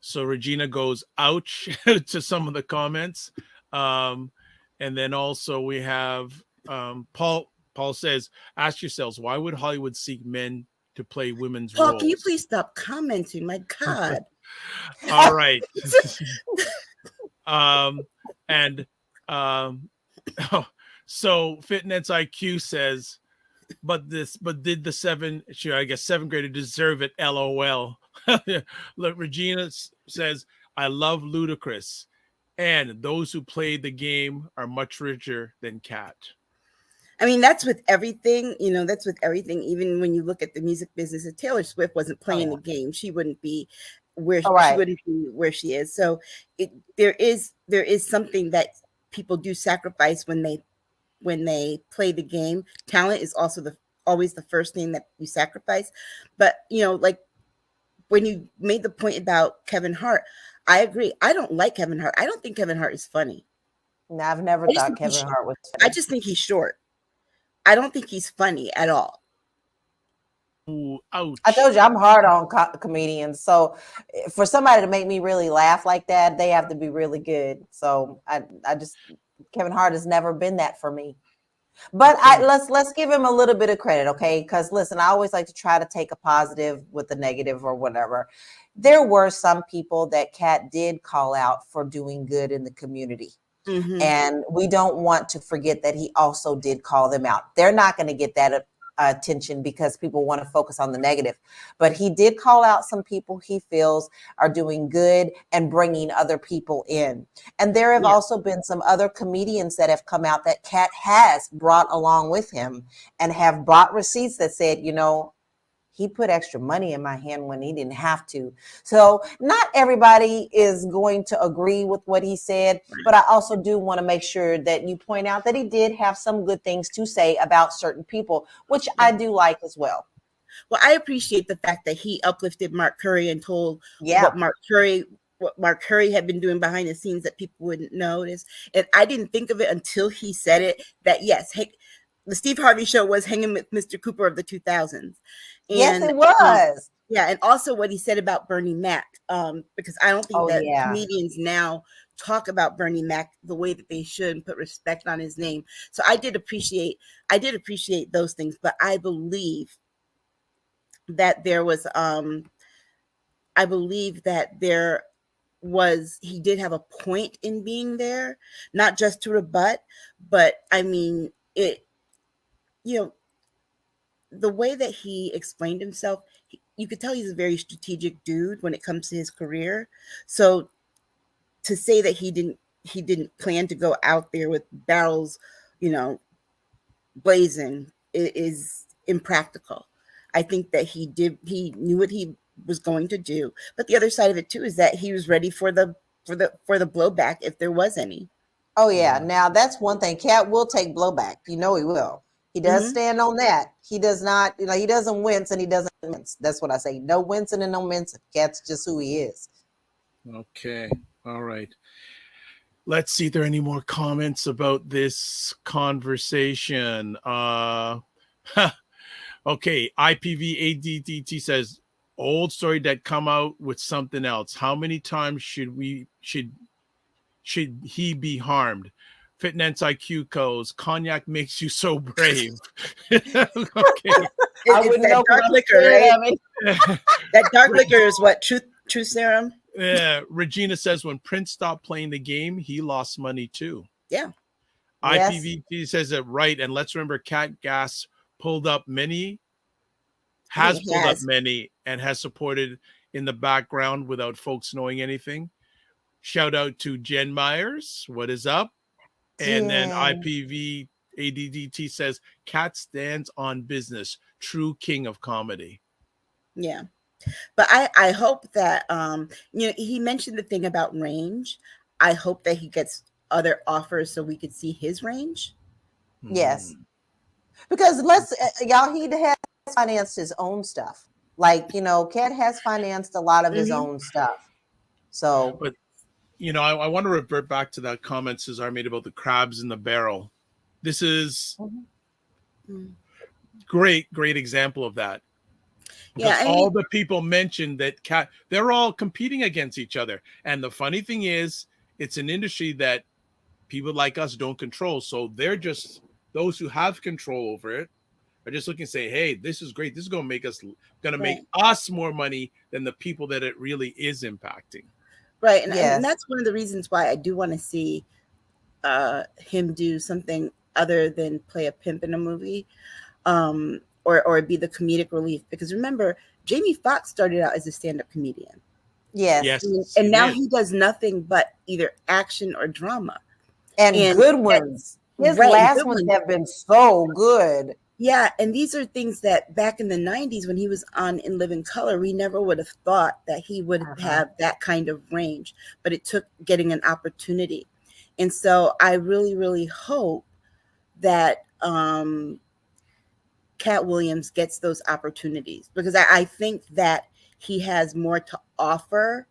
So Regina goes, ouch, to some of the comments. And then also we have Paul says, ask yourselves, why would Hollywood seek men to play women's roles? Paul, can you please stop commenting? My God. All right. So Fitness IQ says, but did the seventh grader deserve it? LOL. Look, Regina says, I love Ludacris, and those who played the game are much richer than Katt. I mean, that's with everything, that's with everything. Even when you look at the music business, if Taylor Swift wasn't playing the game, she wouldn't be where she wouldn't be where she is. So there is something that people do sacrifice when they play the game. Talent is also always the first thing that you sacrifice. But like when you made the point about Kevin Hart, I agree. I don't like Kevin Hart. I don't think Kevin Hart is funny. No, I've never thought Kevin Hart was funny. I just think he's short. I don't think he's funny at all. Ooh, ouch. I told you I'm hard on comedians. So for somebody to make me really laugh like that, they have to be really good. So I just, Kevin Hart has never been that for me. But let's give him a little bit of credit, okay? Because listen, I always like to try to take a positive with the negative or whatever. There were some people that Katt did call out for doing good in the community. Mm-hmm. And we don't want to forget that he also did call them out. They're not going to get that attention because people want to focus on the negative. But he did call out some people he feels are doing good and bringing other people in. And there have also been some other comedians that have come out that Katt has brought along with him and have brought receipts that said, he put extra money in my hand when he didn't have to. So not everybody is going to agree with what he said, but I also do want to make sure that you point out that he did have some good things to say about certain people, which I do like as well. Well, I appreciate the fact that he uplifted Mark Curry and told what Mark Curry had been doing behind the scenes that people wouldn't notice. And I didn't think of it until he said it, that yes, hey, the Steve Harvey Show was hanging with Mr. Cooper of the 2000s. And, yes, it was. And also what he said about Bernie Mac, because I don't think comedians now talk about Bernie Mac the way that they should and put respect on his name. So I did appreciate those things, but I believe that there was, he did have a point in being there, not just to rebut, but I mean, the way that he explained himself, you could tell he's a very strategic dude when it comes to his career. So to say that he didn't plan to go out there with barrels, blazing is impractical. I think that he knew what he was going to do. But the other side of it too is that he was ready for the blowback if there was any. Oh yeah. Now that's one thing. Katt will take blowback. He will. He does stand on that. He does not, he doesn't wince and he doesn't mince. That's what I say. No wincing and no mincing. Katt's just who he is. Okay. All right. Let's see if there are any more comments about this conversation. Okay. IPV8DDT says, old story that come out with something else. How many times should he be harmed? Fitness IQ goes, cognac makes you so brave. Okay. I wouldn't know dark liquor, right? That dark liquor is what? Truth serum? Yeah. Regina says, when Prince stopped playing the game, he lost money too. Yeah. IPVT says it right. And let's remember, Katt Gas pulled up many and has supported in the background without folks knowing anything. Shout out to Jen Myers. What is up? And then IPV ADDT says, Katt stands on business, true king of comedy. Yeah. But I hope that, he mentioned the thing about range. I hope that he gets other offers so we could see his range. Yes. Because he has financed his own stuff. Like, Katt has financed a lot of his own stuff. So, but I want to revert back to that comment Cesar made about the crabs in the barrel. This is Great example of that. Because Yeah, all the people mentioned that they're all competing against each other. And the funny thing is, it's an industry that people like us don't control. So they're just, those who have control over it are just looking to say, hey, this is great. This is going to make us more money than the people that it really is impacting. Right. And that's one of the reasons why I do want to see him do something other than play a pimp in a movie. Or be the comedic relief, because remember, Jamie Foxx started out as a stand-up comedian. Yes. And now he does nothing but either action or drama. And good ones. His last ones have been so good. Yeah, and these are things that back in the 90s when he was on In Living Color, we never would have thought that he would have that kind of range, but it took getting an opportunity. And so I really, really hope that Katt Williams gets those opportunities, because I think that he has more to offer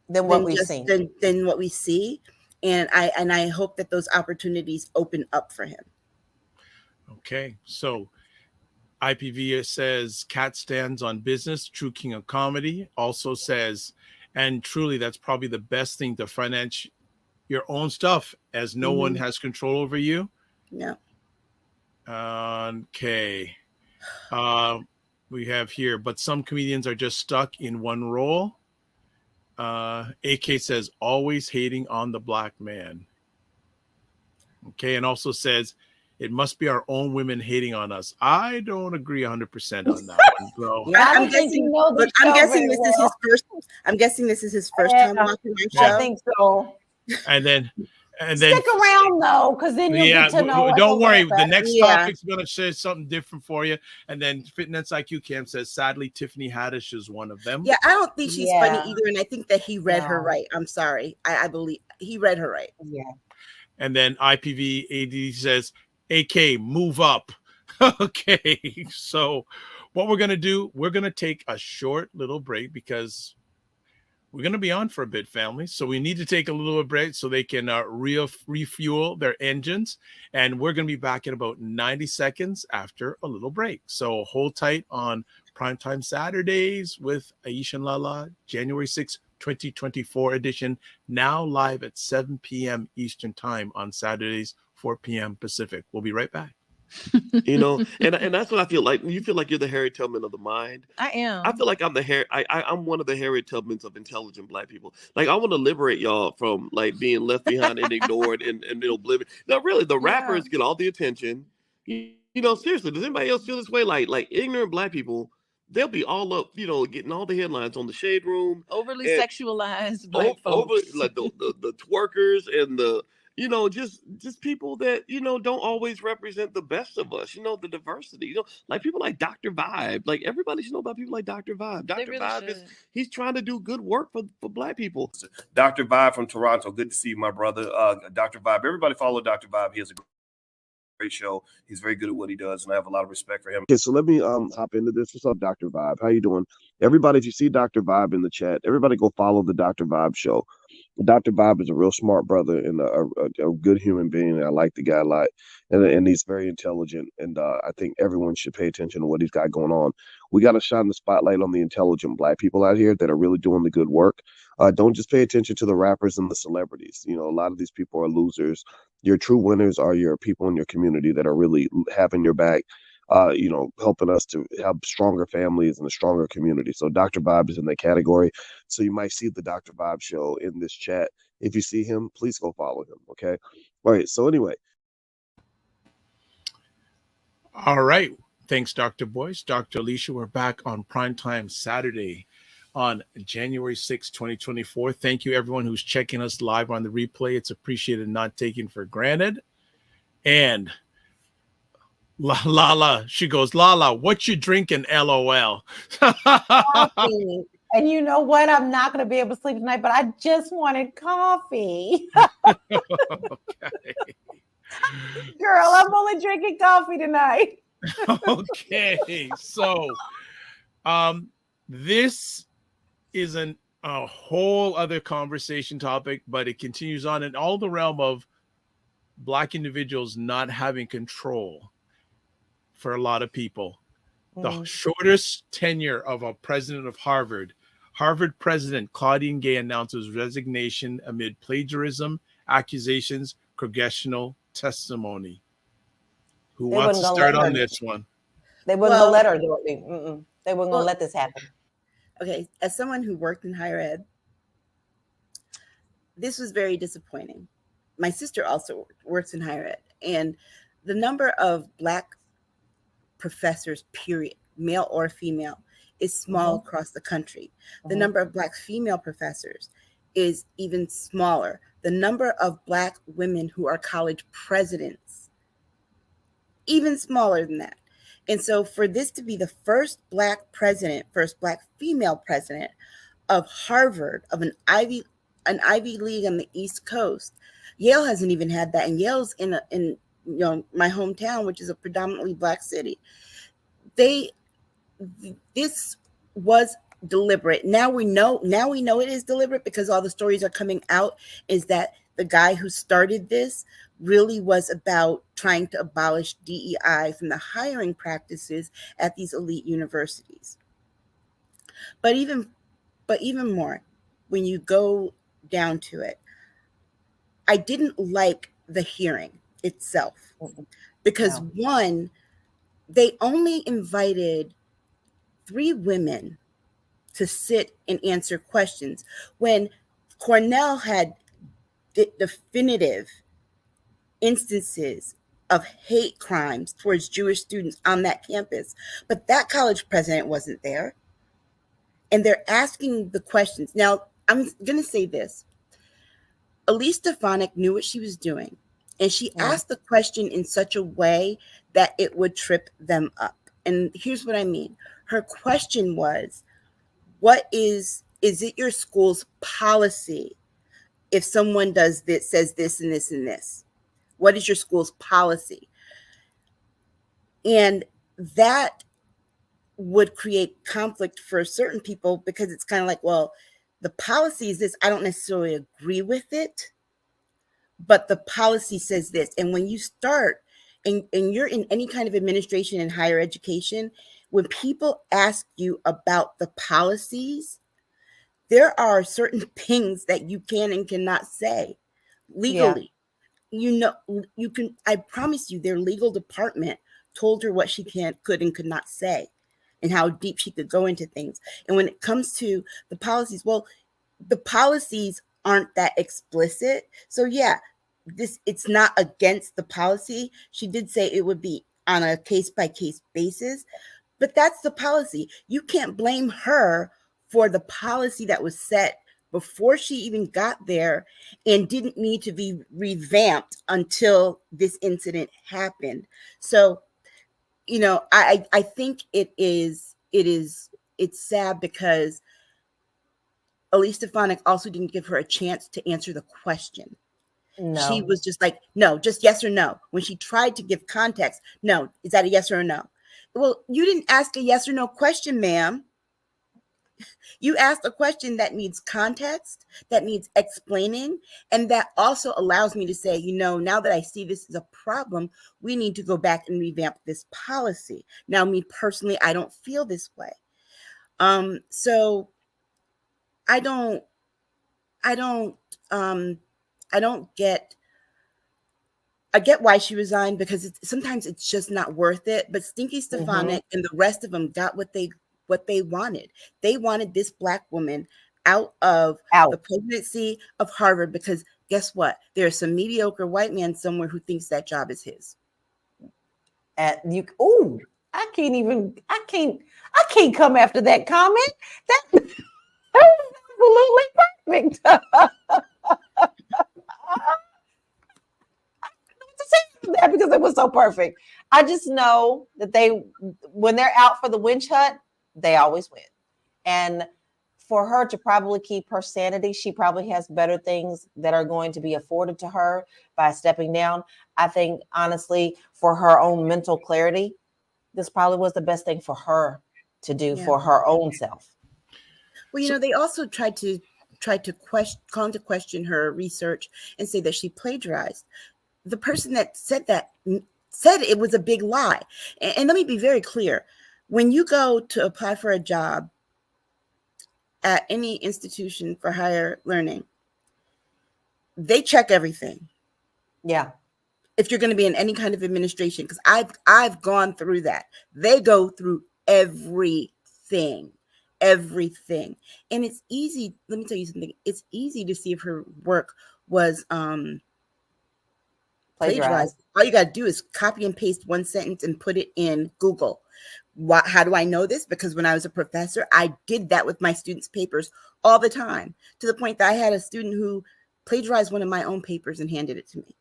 than what we've seen. Than what we see. And I hope that those opportunities open up for him. Okay, so IPV says Katt stands on business, true king of comedy. Also says, and truly that's probably the best thing to finance your own stuff, as no one has control over you. No. Okay. We have here, but some comedians are just stuck in one role. AK says, always hating on the black man. Okay, and also says, it must be our own women hating on us. I don't agree 100% on that one, bro. I'm guessing this is his first time watching our show. I think so. And then stick around though, because then you'll get to know. Don't worry, the next topic's going to say something different for you. And then Fitness IQ Camp says, sadly, Tiffany Haddish is one of them. Yeah, I don't think she's funny either, and I think that he read her right. I'm sorry, I believe he read her right. Yeah. And then IPV AD says, AK, move up. Okay, so what we're going to do, we're going to take a short little break because we're going to be on for a bit, family. So we need to take a little break so they can refuel their engines. And we're going to be back in about 90 seconds after a little break. So hold tight on Primetime Saturdays with Aisha LaLa, January 6th, 2024 edition, now live at 7 p.m. Eastern Time on Saturdays, 4 p.m. Pacific. We'll be right back. You know, and that's what I feel like. You feel like you're the Harriet Tubman of the mind. I am. I feel like I'm one of the Harriet Tubmans of intelligent black people. Like, I want to liberate y'all from like being left behind and ignored and oblivion. No, really, the rappers get all the attention. You know, seriously, does anybody else feel this way? Like ignorant black people, they'll be all up, you know, getting all the headlines on the Shade Room. Overly sexualized black folks. Like the twerkers and the, you know, just people that, you know, don't always represent the best of us, you know, the diversity, you know, like people like Dr. Vibe. Like, everybody should know about people like Dr. Vibe. Dr. Really Vibe he's trying to do good work for black people. Dr. Vibe from Toronto. Good to see you, my brother. Dr. Vibe. Everybody follow Dr. Vibe. He has a great show. He's very good at what he does, and I have a lot of respect for him. Okay, so let me hop into this. What's up, Dr. Vibe? How you doing? Everybody, if you see Dr. Vibe in the chat, everybody go follow the Dr. Vibe show. Dr. Vibe is a real smart brother and a good human being. I like the guy a lot, and he's very intelligent. And I think everyone should pay attention to what he's got going on. We got to shine the spotlight on the intelligent black people out here that are really doing the good work. Don't just pay attention to the rappers and the celebrities. You know, a lot of these people are losers. Your true winners are your people in your community that are really having your back. You know, helping us to have stronger families and a stronger community. So Dr. Vibe is in that category. So you might see the Dr. Vibe show in this chat. If you see him, please go follow him. Okay. All right. So anyway. All right. Thanks, Dr. Boyce. Dr. Alicia, we're back on Primetime Saturday on January 6, 2024. Thank you, everyone who's checking us live on the replay. It's appreciated, not taken for granted. And Lala, she goes, Lala, what you drinking? LOL. Coffee. And you know what? I'm not going to be able to sleep tonight, but I just wanted coffee. Okay. Girl, I'm only drinking coffee tonight. Okay. So this is a whole other conversation topic, but it continues on in all the realm of Black individuals not having control for a lot of people. The shortest tenure of a president of Harvard, Harvard President Claudine Gay announces resignation amid plagiarism, accusations, Congressional testimony. Who wants to start on this one? They wasn't gonna let her do it. They wasn't gonna let this happen. Okay, as someone who worked in higher ed, this was very disappointing. My sister also works in higher ed, and the number of Black professors, period, male or female, is small across the country. The number of Black female professors is even smaller. The number of Black women who are college presidents, even smaller than that. And so for this to be the first Black president, first Black female president of Harvard, of an Ivy League on the East Coast, Yale hasn't even had that. And Yale's in my hometown, which is a predominantly Black city. This was deliberate. Now we know it is deliberate because all the stories are coming out, is that the guy who started this really was about trying to abolish DEI from the hiring practices at these elite universities. But even more, when you go down to it, I didn't like the hearing itself because one, they only invited 3 women to sit and answer questions when Cornell had definitive instances of hate crimes towards Jewish students on that campus. But that college president wasn't there. And they're asking the questions. Now, I'm going to say this. Elise Stefanik knew what she was doing. And she asked the question in such a way that it would trip them up. And here's what I mean. Her question was, is it your school's policy if someone does this, says this and this and this? What is your school's policy? And that would create conflict for certain people because it's kind of like, well, the policy is this. I don't necessarily agree with it, but the policy says this. And when you start, and you're in any kind of administration in higher education, when people ask you about the policies, there are certain things that you can and cannot say legally. You can, I promise you, their legal department told her what she could and could not say and how deep she could go into things. And when it comes to the policies, well, the policies aren't that explicit. So it's not against the policy. She did say it would be on a case-by-case basis, but that's the policy. You can't blame her for the policy that was set before she even got there and didn't need to be revamped until this incident happened. So, I think it's sad because Elise Stefanik also didn't give her a chance to answer the question. No. She was just like, no, just yes or no. When she tried to give context, no, is that a yes or a no? Well, you didn't ask a yes or no question, ma'am. You asked a question that needs context, that needs explaining, and that also allows me to say, now that I see this as a problem, we need to go back and revamp this policy. Now, me personally, I don't feel this way. So I get why she resigned because sometimes it's just not worth it. But Stinky Stefanik and the rest of them got what they wanted. They wanted this Black woman out of the presidency of Harvard because guess what? There's some mediocre white man somewhere who thinks that job is his. I can't come after that comment. That was absolutely perfect. Because it was so perfect. I just know that when they're out for the winch hunt, they always win. And for her to probably keep her sanity, she probably has better things that are going to be afforded to her by stepping down. I think, honestly, for her own mental clarity, this probably was the best thing for her to do for her own self. Well, they also tried to call into question her research and say that she plagiarized. the person that said that said it was a big lie. And let me be very clear. When you go to apply for a job at any institution for higher learning, they check everything. Yeah. If you're going to be in any kind of administration, because I've gone through that. They go through everything. And it's easy. Let me tell you something. It's easy to see if her work was plagiarized. All you got to do is copy and paste one sentence and put it in Google. How do I know this? Because when I was a professor, I did that with my students' papers all the time, to the point that I had a student who plagiarized one of my own papers and handed it to me.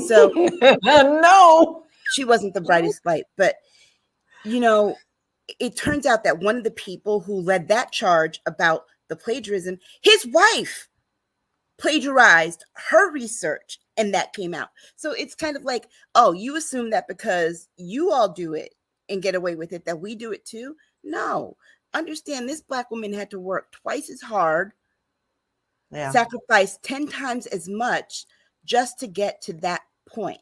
So no, she wasn't the brightest light, but it turns out that one of the people who led that charge about the plagiarism, his wife plagiarized her research and that came out. So it's kind of like, oh, you assume that because you all do it and get away with it, that we do it too? No. Understand, this Black woman had to work twice as hard, sacrifice 10 times as much just to get to that point.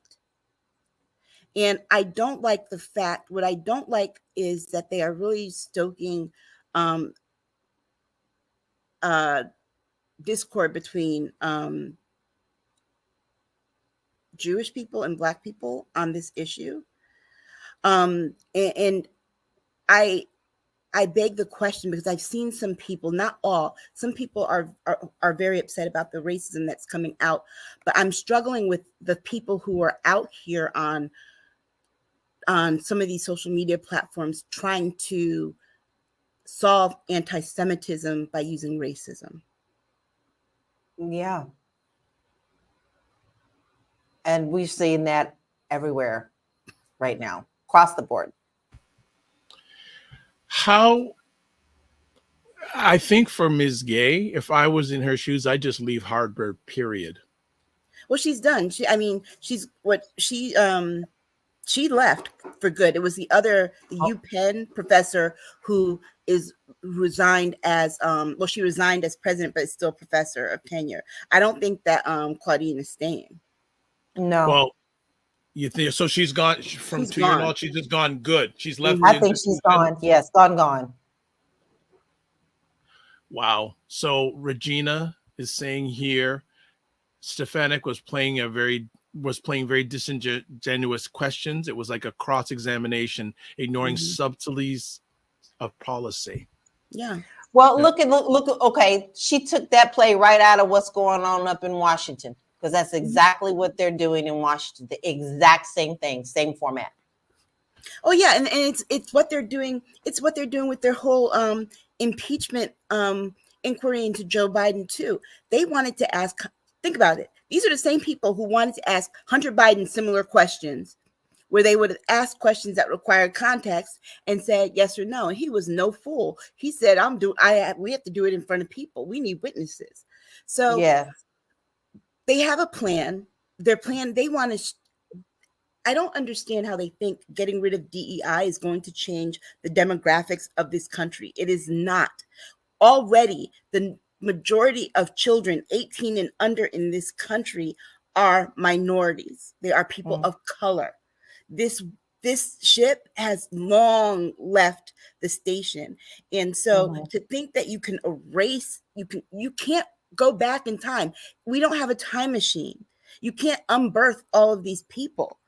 And I don't like the fact, what I don't like is that they are really stoking discord between Jewish people and Black people on this issue. And I beg the question, because I've seen some people, not all, some people are very upset about the racism that's coming out, but I'm struggling with the people who are out here on some of these social media platforms trying to solve anti-Semitism by using racism. Yeah. And we've seen that everywhere right now, across the board. How, I think for Ms. Gay, if I was in her shoes, I'd just leave Harvard, period. Well, she's done. She left for good. It was the UPenn professor who resigned as she resigned as president, but is still professor of tenure. I don't think that Claudine is staying. No. Well, you think so? She's gone to your knowledge. She's just gone. Good. She's left. I think she's gone. Yes, gone. Wow. So Regina is saying here, Stefanik was playing very disingenuous questions. It was like a cross-examination, ignoring subtleties of policy. Yeah. Well, look. Okay, she took that play right out of what's going on up in Washington, because that's exactly what they're doing in Washington. The exact same thing, same format. Oh yeah, and it's what they're doing. It's what they're doing with their whole impeachment inquiry into Joe Biden too. They wanted to ask. Think about it. These are the same people who wanted to ask Hunter Biden similar questions, where they would ask questions that required context and said yes or no. And he was no fool. He said, we have to do it in front of people. We need witnesses. So they have a plan. Their plan, they want to, I don't understand how they think getting rid of DEI is going to change the demographics of this country. It is not. Already, the majority of children 18 and under in this country are minorities. They are people of color. This ship has long left the station. And so to think that you can erase, you can't go back in time. We don't have a time machine. You can't unbirth all of these people.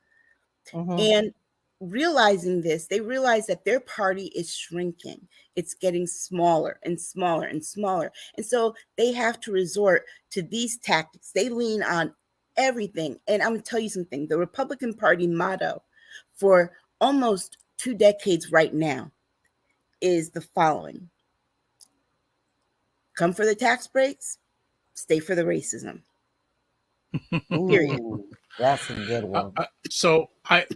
And realizing this, they realize that their party is shrinking. It's getting smaller and smaller and smaller. And so they have to resort to these tactics. They lean on everything. And I'm going to tell you something. The Republican Party motto for almost 2 decades right now is the following: come for the tax breaks, stay for the racism. Period. That's a good one. So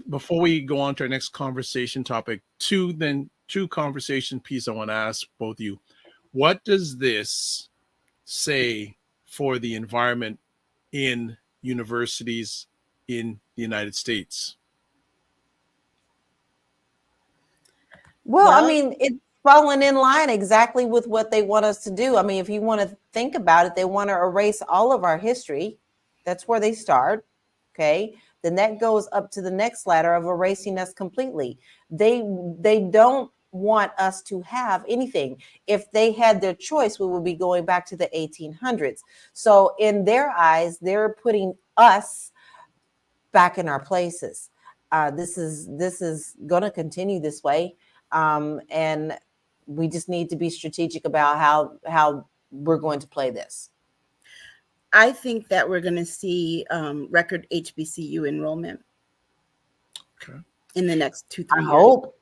before we go on to our next conversation topic, two conversation piece I want to ask both of you. What does this say for the environment in universities in the United States? Well, I mean, it's falling in line exactly with what they want us to do. I mean, if you want to think about it, they want to erase all of our history. That's where they start. okay, then that goes up to the next ladder of erasing us completely. They don't want us to have anything. If they had their choice, we would be going back to the 1800s. So in their eyes, they're putting us back in our places. This is going to continue this way, and we just need to be strategic about how we're going to play this. I think that we're going to see record HBCU enrollment in the next 2-3 years. I hope.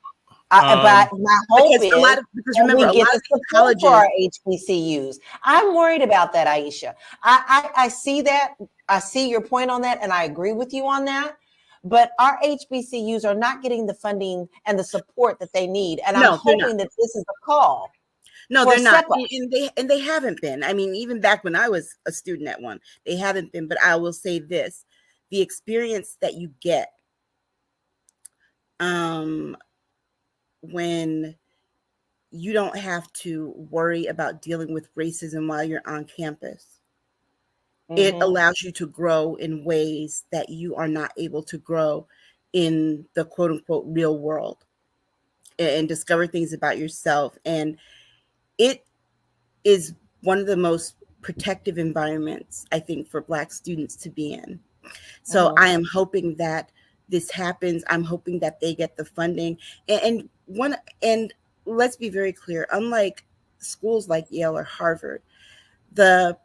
But my hope is because remember, we get the support for our HBCUs. I'm worried about that, Aisha. I see that. I see your point on that, and I agree with you on that. But our HBCUs are not getting the funding and the support that they need. And I'm hoping that this is a call. No, they're not. And they haven't been. I mean, even back when I was a student at one, they haven't been. But I will say this, the experience that you get when you don't have to worry about dealing with racism while you're on campus, it allows you to grow in ways that you are not able to grow in the quote unquote real world, and discover things about yourself. And it is one of the most protective environments, I think, for Black students to be in. So I am hoping that this happens. I'm hoping that they get the funding. And let's be very clear, unlike schools like Yale or Harvard, the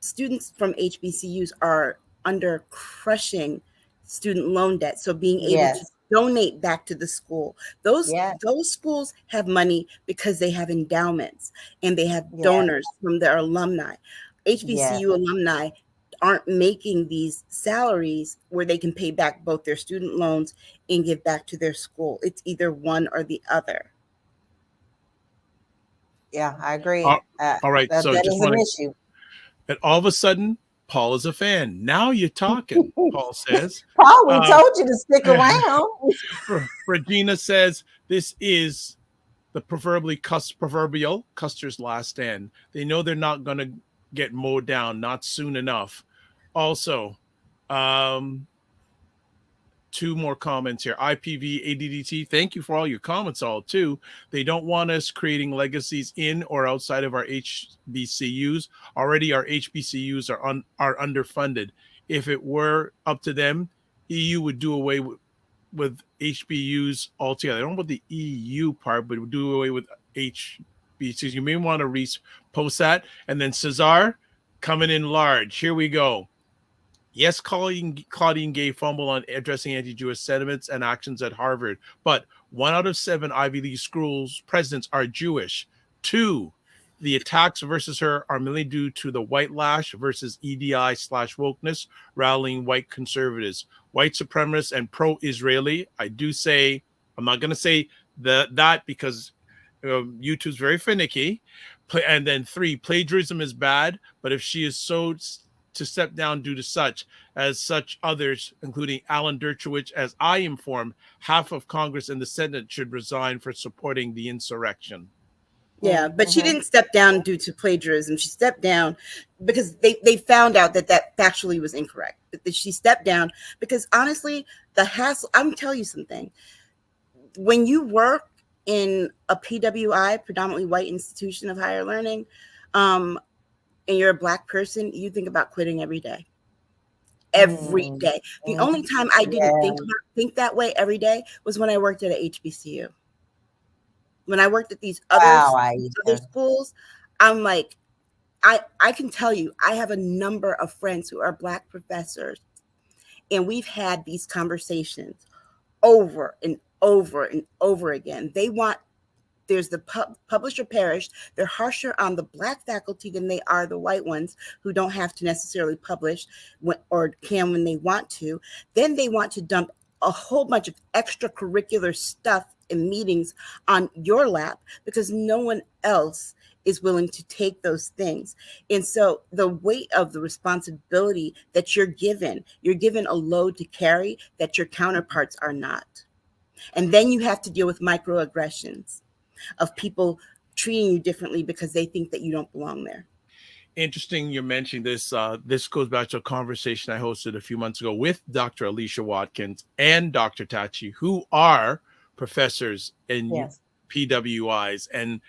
students from HBCUs are under crushing student loan debt. So being able to donate back to the school, those schools have money because they have endowments and they have donors from their alumni. HBCU alumni aren't making these salaries where they can pay back both their student loans and give back to their school. It's either one or the other. Yeah, I agree. All right. So that is an issue. And all of a sudden, Paul is a fan. Now you're talking, Paul says. Paul, we told you to stick around. Regina says, this is the proverbial Custer's last stand. They know they're not going to get mowed down, not soon enough. Also, two more comments here. IPV ADDT, thank you for all your comments, all too. They don't want us creating legacies in or outside of our HBCUs. Already our HBCUs are underfunded. If it were up to them, EU would do away with HBUs altogether. I don't know about the EU part, but it would do away with HBCUs. You may want to repost that. And then Cesar coming in large. Here we go. Yes, Claudine Gay fumbled on addressing anti-Jewish sentiments and actions at Harvard, but 1 out of 7 Ivy League schools presidents are Jewish. 2, the attacks versus her are mainly due to the white lash versus EDI/wokeness, rallying white conservatives, white supremacists, and pro-Israeli. I do say, I'm not going to say that because YouTube's very finicky. And then 3, plagiarism is bad, but if she is so to step down due to such others, including Alan Dershowitz, as I inform, half of Congress and the Senate should resign for supporting the insurrection. Yeah, but she didn't step down due to plagiarism. She stepped down because they found out that factually was incorrect. But she stepped down because honestly, the hassle, I'm telling you something. When you work in a PWI, predominantly white institution of higher learning, and you're a Black person, you think about quitting every day. Every day. The only time I didn't think that way every day was when I worked at a HBCU. When I worked at these other schools, I'm like, I can tell you, I have a number of friends who are Black professors, and we've had these conversations over and over and over again. There's the publisher parish. They're harsher on the Black faculty than they are the white ones who don't have to necessarily publish or can when they want to. Then they want to dump a whole bunch of extracurricular stuff and meetings on your lap because no one else is willing to take those things. And so the weight of the responsibility that you're given a load to carry that your counterparts are not. And then you have to deal with microaggressions of people treating you differently because they think that you don't belong there. Interesting you're mentioning this. This goes back to a conversation I hosted a few months ago with Dr. Alicia Watkins and Dr. Tachi, who are professors in Yes. PWIs, and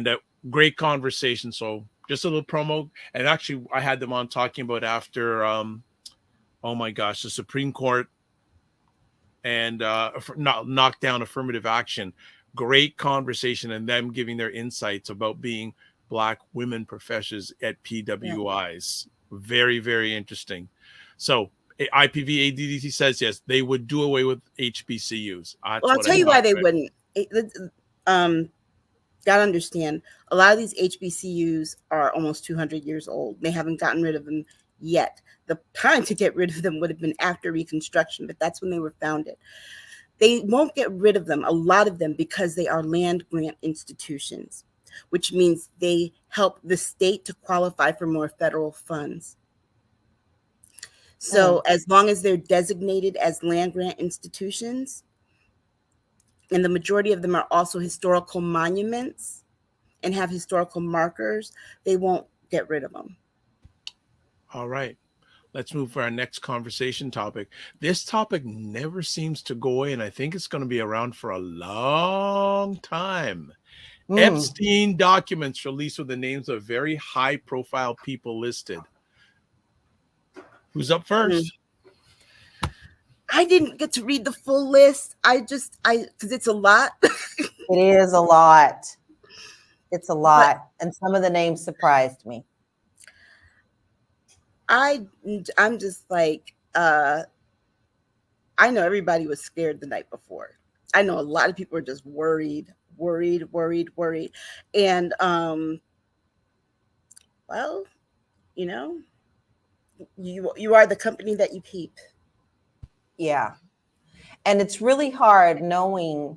a great conversation. So just a little promo. And actually, I had them on talking about after, oh my gosh, the Supreme Court and knocked down affirmative action. Great conversation, and them giving their insights about being Black women professors at PWIs. Yeah. Very, very interesting. So IPV ADDT says yes, they would do away with HBCUs. Well, I'll tell you why they wouldn't. Got to understand, a lot of these HBCUs are almost 200 years old. They haven't gotten rid of them yet. The time to get rid of them would have been after Reconstruction, but that's when they were founded. They won't get rid of them, a lot of them, because they are land grant institutions, which means they help the state to qualify for more federal funds. So as long as they're designated as land grant institutions, and the majority of them are also historical monuments and have historical markers, they won't get rid of them. All right. Let's move for our next conversation topic. This topic never seems to go away, and I think it's going to be around for a long time. Epstein documents released with the names of very high-profile people listed. Who's up first? I didn't get to read the full list. Because it's a lot. It is a lot. It's a lot. And some of the names surprised me. I'm just like, I know everybody was scared the night before. I know a lot of people were just worried. And, well, you know, you are the company that you keep. Yeah. And it's really hard knowing,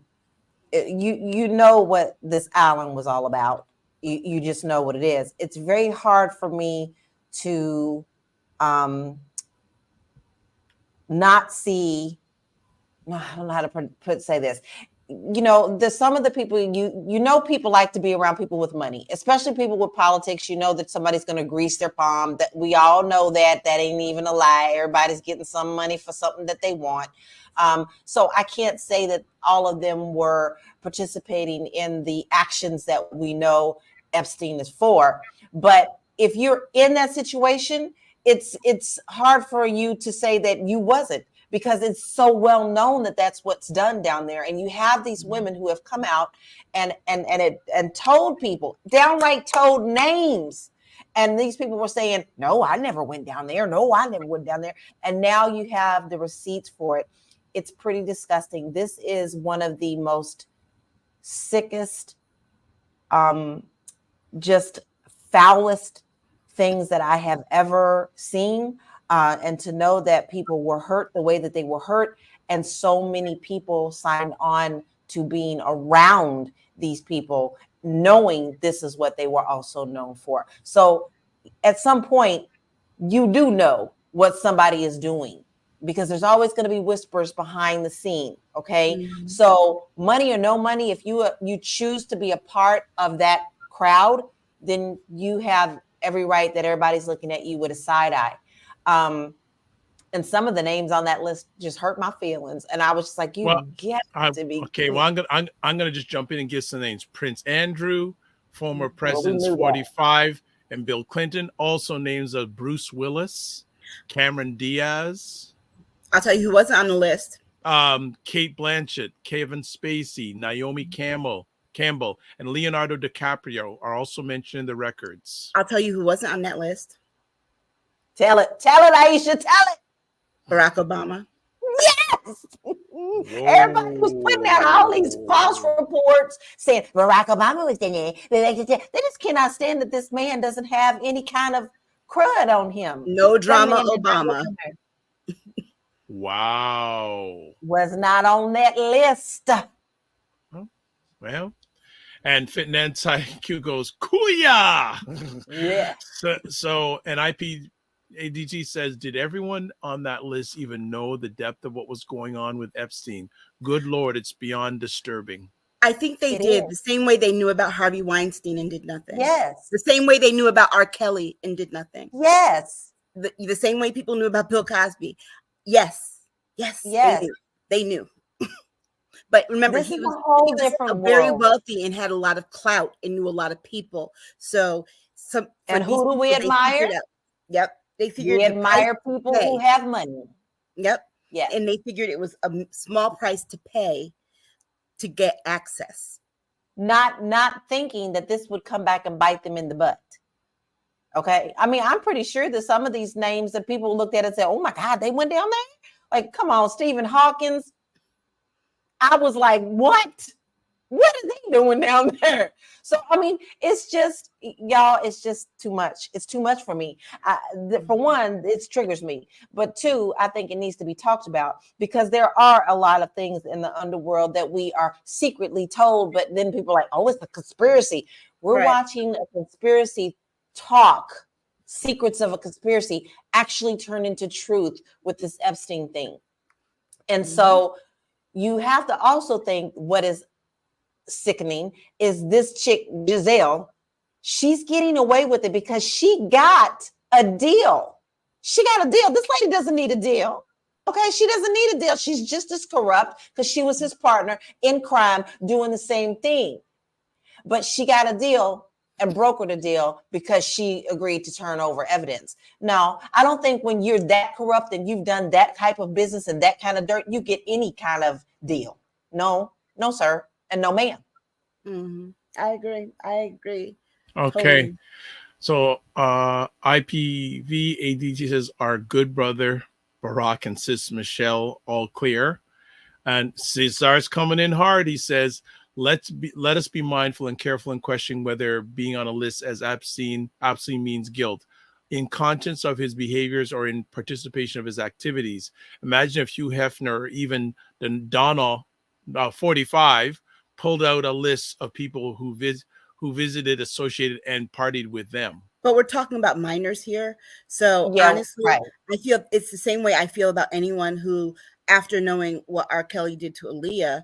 you know what this island was all about. You just know what it is. It's very hard for me to not see, I don't know how to say this. You know, there's some of the people, you know, people like to be around people with money, especially people with politics. You know that somebody's going to grease their palm. That we all know that ain't even a lie. Everybody's getting some money for something that they want. So I can't say that all of them were participating in the actions that we know Epstein is for. But if you're in that situation, it's hard for you to say that you wasn't, because it's so well known that that's what's done down there. And you have these women who have come out and told people, downright told names. And these people were saying, no, I never went down there. No, I never went down there. And now you have the receipts for it. It's pretty disgusting. This is one of the most sickest, just foulest things that I have ever seen. And to know that people were hurt the way that they were hurt, and so many people signed on to being around these people, knowing this is what they were also known for. So at some point, you do know what somebody is doing, because there's always going to be whispers behind the scene. Okay. So money or no money, if you choose to be a part of that crowd, then you have every right that everybody's looking at you with a side eye. And some of the names on that list just hurt my feelings, and I was just like, get to be okay. Well, I'm gonna just jump in and give some names. Prince Andrew, former President's 45, and Bill Clinton. Also names of Bruce Willis, Cameron Diaz. I'll tell you who wasn't on the list. Kate Blanchett, Kevin Spacey, Naomi Campbell, and Leonardo DiCaprio are also mentioned in the records. I'll tell you who wasn't on that list. Tell it, Aisha, tell it. Barack Obama. Yes. Everybody was putting out all these false reports saying Barack Obama was in there. They just cannot stand that this man doesn't have any kind of crud on him. No drama, Obama. Wow. Was not on that list. Well, and Fit and IQ goes, Kuya. Yeah. So and IPADG says, did everyone on that list even know the depth of what was going on with Epstein? Good Lord, it's beyond disturbing. I think they did the same way they knew about Harvey Weinstein and did nothing. Yes. The same way they knew about R. Kelly and did nothing. Yes. The same way people knew about Bill Cosby. Yes. They knew. But remember, he was very wealthy and had a lot of clout and knew a lot of people. So and who do we admire? They figured we admire people who have money. Yeah. And they figured it was a small price to pay to get access. Not thinking that this would come back and bite them in the butt. Okay. I mean, I'm pretty sure that some of these names that people looked at and said, oh my God, they went down there. Like, come on, Stephen Hawkins. I was like, what? What are they doing down there? So, I mean, it's just, y'all, it's just too much. It's too much for me. For one, it triggers me. But two, I think it needs to be talked about because there are a lot of things in the underworld that we are secretly told, but then people are like, oh, it's a conspiracy. We're watching a conspiracy talk, secrets of a conspiracy actually turn into truth with this Epstein thing. And so you have to also think what is sickening is this chick, Giselle, she's getting away with it because she got a deal. She got a deal. This lady doesn't need a deal. Okay, she doesn't need a deal. She's just as corrupt because she was his partner in crime doing the same thing. But she got a deal and brokered a deal because she agreed to turn over evidence. Now, I don't think when you're that corrupt and you've done that type of business and that kind of dirt, you get any kind of deal. No, sir. And no, ma'am. I agree. Okay. Totally. So IPV ADG says our good brother Barack and sis Michelle all clear. And Cesar's coming in hard. He says, let us be mindful and careful in questioning whether being on a list as Epstein means guilt in conscience of his behaviors or in participation of his activities. Imagine if Hugh Hefner or even Donna, 45, pulled out a list of people who visited, associated, and partied with them. But we're talking about minors here. So honestly, I feel it's the same way I feel about anyone who, after knowing what R. Kelly did to Aaliyah,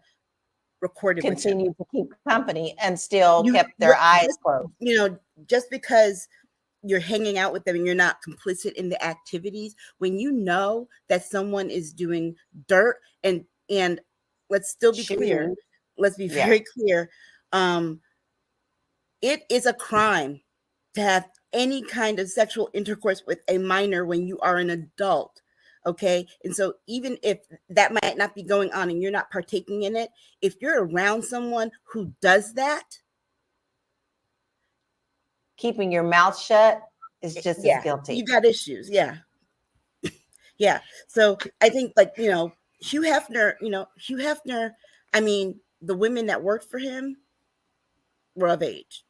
continued to keep company and still kept their eyes closed. You know, just because you're hanging out with them and you're not complicit in the activities, when you know that someone is doing dirt and let's still be clear. Let's be very clear. It is a crime to have any kind of sexual intercourse with a minor when you are an adult. Okay. And so even if that might not be going on and you're not partaking in it, if you're around someone who does that, keeping your mouth shut is just as guilty. You got issues. Yeah. So I think Hugh Hefner, I mean, the women that worked for him were of age.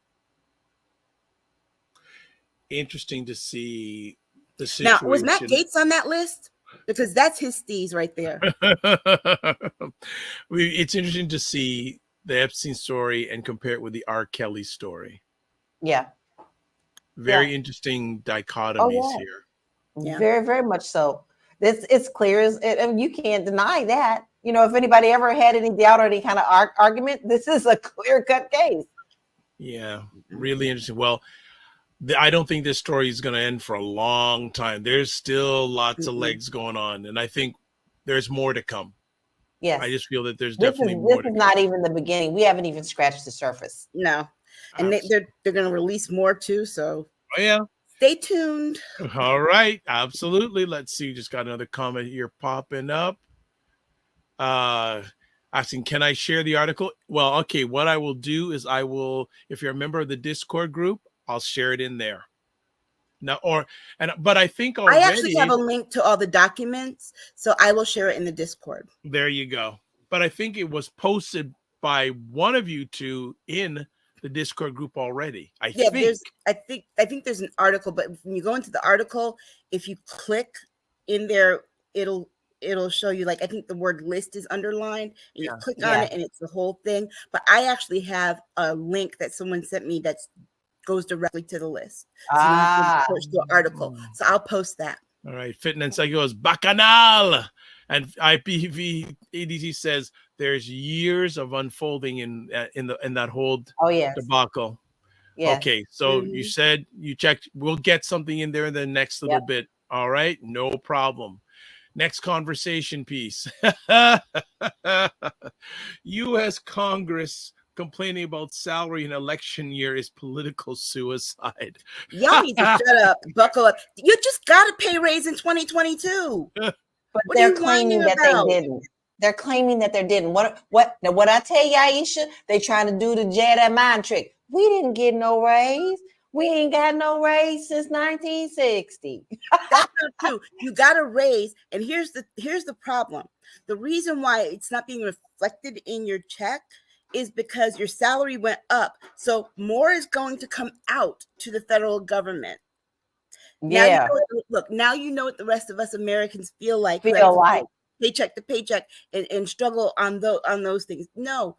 Interesting to see the situation. Now, was Matt Gaetz on that list? Because that's his steez right there. It's interesting to see the Epstein story and compare it with the R. Kelly story. Yeah. Very interesting dichotomies here. Yeah. Very, very much so. It's clear as you can't deny that. You know, if anybody ever had any doubt or any kind of argument, this is a clear-cut case. Yeah, really interesting. Well, I don't think this story is going to end for a long time. There's still lots of legs going on, and I think there's more to come. Yes. I just feel that there's definitely more. This is not even the beginning. We haven't even scratched the surface. No. And they're going to release more too, so stay tuned. All right, absolutely. Let's see. Just got another comment here popping up. Asking, can I share the article? Well, okay, what I will do is if you're a member of the Discord group, I'll share it in there. Now, but I think already, I actually have a link to all the documents, so I will share it in the Discord. There you go. But I think it was posted by one of you two in the Discord group already. I think there's an article, but when you go into the article, if you click in there, it'll show you, like, I think the word list is underlined, and you click on it and it's the whole thing. But I actually have a link that someone sent me that goes directly to the list. So you have to search the article. So I'll post that. All right. Fitness and goes Bacchanal. And IPV ADC says there's years of unfolding in that whole debacle. Yes. Okay, so you said you checked. We'll get something in there in the next little bit. All right, no problem. Next conversation piece. U.S. Congress complaining about salary in election year is political suicide. Y'all need to shut up, buckle up. You just got a pay raise in 2022. But they're claiming that they didn't. They're claiming that they didn't. What I tell you, Aisha, they trying to do the Jedi mind trick. We didn't get no raise. We ain't got no raise since 1960. That's not true. You got a raise, and here's the problem. The reason why it's not being reflected in your check is because your salary went up. So more is going to come out to the federal government. Yeah. Now you know what the rest of us Americans feel like. Paycheck to paycheck and struggle on those things. No.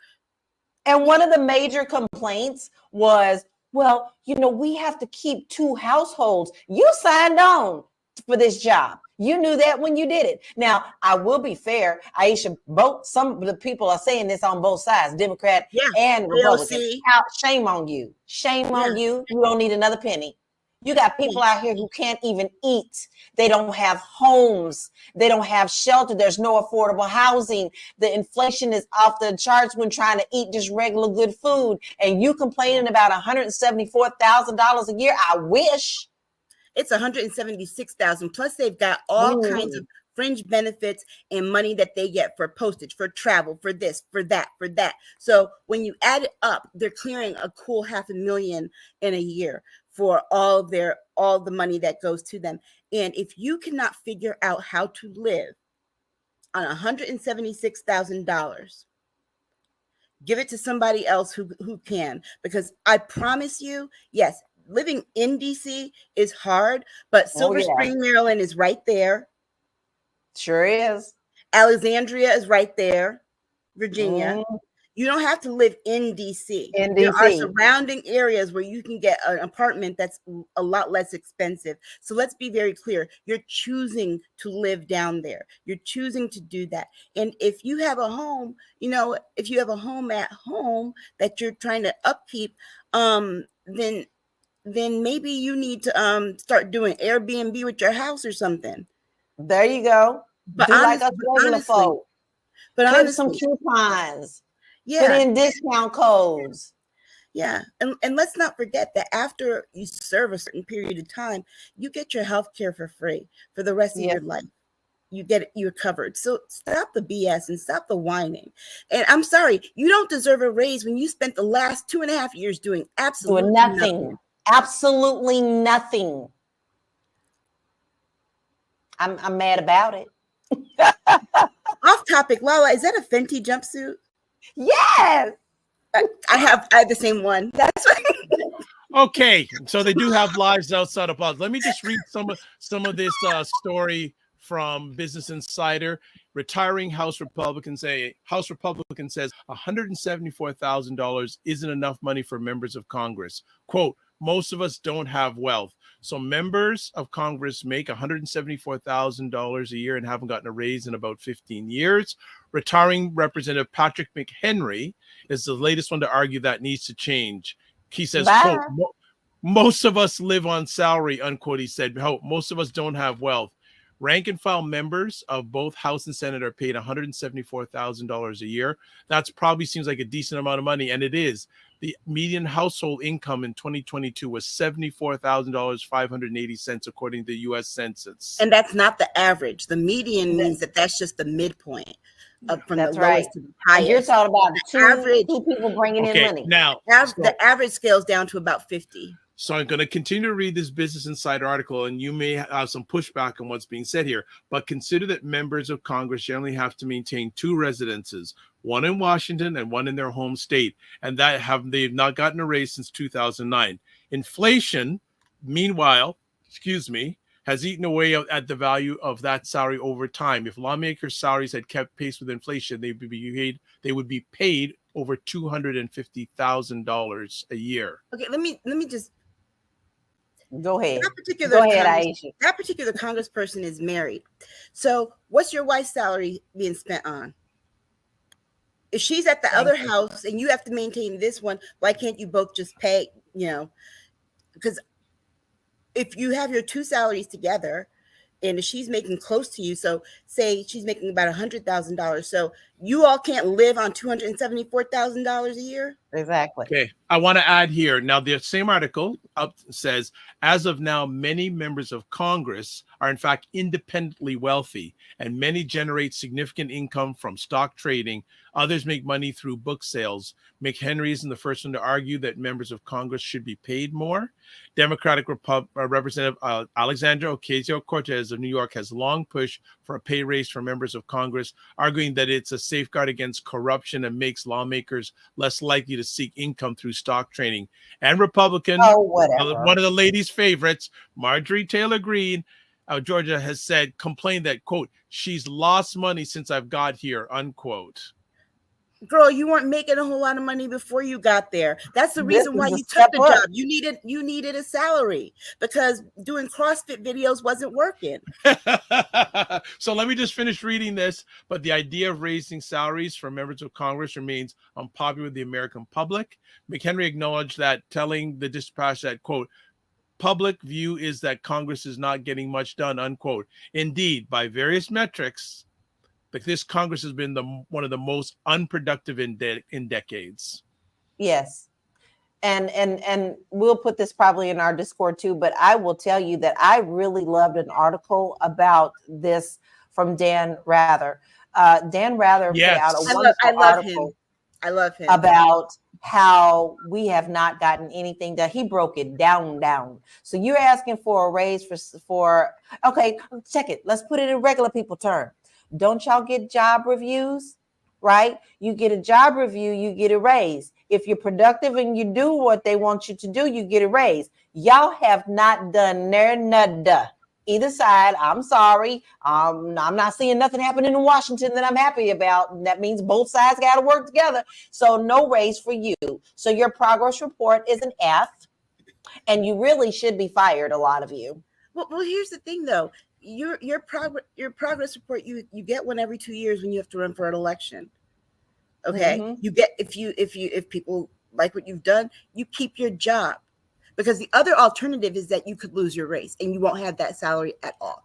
And one of the major complaints was, well, we have to keep 2 households. You signed on for this job. You knew that when you did it. Now, I will be fair, Aisha, some of the people are saying this on both sides, Democrat and Republican. Shame on you. Shame on you. You don't need another penny. You got people out here who can't even eat. They don't have homes. They don't have shelter. There's no affordable housing. The inflation is off the charts when trying to eat just regular good food. And you complaining about $174,000 a year. I wish. It's $176,000. Plus they've got all kinds of fringe benefits and money that they get for postage, for travel, for this, for that, for that. So when you add it up, they're clearing a cool $500,000 in a year for all the money that goes to them. And if you cannot figure out how to live on $176,000, give it to somebody else who can, because I promise you, yes, living in DC is hard, but Silver Spring, Maryland is right there. Sure is. Alexandria is right there. Virginia. You don't have to live in DC. There are surrounding areas where you can get an apartment that's a lot less expensive. So let's be very clear. You're choosing to live down there. You're choosing to do that. And if you have a home, if you have a home at home that you're trying to upkeep, then maybe you need to start doing Airbnb with your house or something. There you go. But do like us regular folk. But honestly, some coupons. Yeah. Put in discount codes. Yeah. And let's not forget that after you serve a certain period of time, you get your health care for free for the rest of your life. You're covered. So stop the BS and stop the whining. And I'm sorry, you don't deserve a raise when you spent the last 2.5 years doing absolutely nothing. Absolutely nothing. I'm mad about it. Off topic, LaLa, is that a Fenty jumpsuit? Yes. I have the same one. That's right. Okay, so they do have lives outside of politics. Let me just read some of this story from Business Insider. Retiring House Republican says $174,000 isn't enough money for members of Congress. Quote, most of us don't have wealth. So members of Congress make $174,000 a year and haven't gotten a raise in about 15 years. Retiring Representative Patrick McHenry is the latest one to argue that needs to change. He says, quote, most of us live on salary, unquote. He said, most of us don't have wealth. Rank and file members of both House and Senate are paid $174,000 a year. That's probably seems like a decent amount of money, and it is. The median household income in 2022 was $74,580, according to the U.S. Census. And that's not the average. The median means that's just the midpoint from the lowest to the highest. You're talking about two people bringing in money. Now, the average scales down to about 50. So I'm going to continue to read this Business Insider article, and you may have some pushback on what's being said here, but consider that members of Congress generally have to maintain 2 residences, one in Washington and one in their home state, and they've not gotten a raise since 2009. Inflation, meanwhile, has eaten away at the value of that salary over time. If lawmakers' salaries had kept pace with inflation, they would be paid over $250,000 a year. Okay, let me just go ahead. Aisha. That particular congressperson is married. So what's your wife's salary being spent on? if she's at the other house and you have to maintain this one, why can't you both just pay, because if you have your two salaries together and if she's making close to you, so say she's making about $100,000, so you all can't live on $274,000 a year. Exactly. Okay, I want to add here. Now, the same article says, as of now, many members of Congress are in fact independently wealthy, and many generate significant income from stock trading. Others make money through book sales. McHenry isn't the first one to argue that members of Congress should be paid more. Democratic Representative Alexandria Ocasio-Cortez of New York has long pushed for a pay raise for members of Congress, arguing that it's a safeguard against corruption and makes lawmakers less likely to seek income through stock trading. And Republican, one of the ladies' favorites, Marjorie Taylor Greene, Georgia, has complained that, quote, she's lost money since I've got here, unquote. Girl, you weren't making a whole lot of money before you got there. That's the reason why you took the job. You needed a salary because doing CrossFit videos wasn't working. So let me just finish reading this. But the idea of raising salaries for members of Congress remains unpopular with the American public. McHenry acknowledged that, telling the Dispatch that, quote, public view is that Congress is not getting much done, unquote. Indeed, by various metrics, this Congress has been one of the most unproductive in decades. Yes. And we'll put this probably in our Discord too, but I will tell you that I really loved an article about this from Dan Rather. Dan Rather put out a wonderful article. I love him. About how we have not gotten anything done. He broke it down. So you're asking for a raise for okay, check it. Let's put it in regular people terms. Don't y'all get job reviews, right? You get a job review, you get a raise. If you're productive and you do what they want you to do, you get a raise. Y'all have not done nada. Either side, I'm sorry. I'm not seeing nothing happening in Washington that I'm happy about. And that means both sides got to work together. So no raise for you. So your progress report is an F, and you really should be fired, a lot of you. Well, here's the thing, though. Your progress report you get one every 2 years when you have to run for an election. Okay, you get if people like what you've done, you keep your job, because the other alternative is that you could lose your raise and you won't have that salary at all.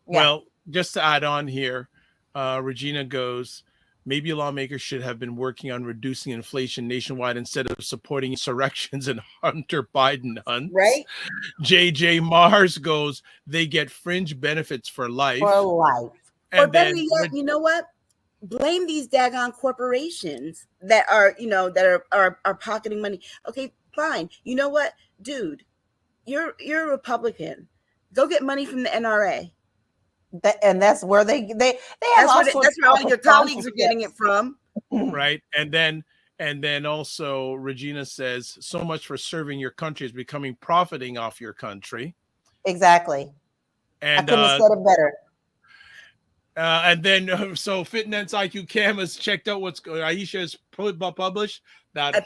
Yeah. Well, just to add on here, Regina goes, maybe lawmakers should have been working on reducing inflation nationwide instead of supporting insurrections and Hunter Biden hunts. Right. JJ Mars goes, they get fringe benefits for life. And or better yet, you know what? Blame these daggone corporations that are, are pocketing money. Okay, fine. You know what, dude? You're a Republican. Go get money from the NRA. And that's where they have that's where all your colleagues are getting it from. Right. And then also Regina says, so much for serving your country is becoming profiting off your country. Exactly. And I couldn't have said it better. And then so Fitness IQ Cam has checked out what's going. Aisha has published that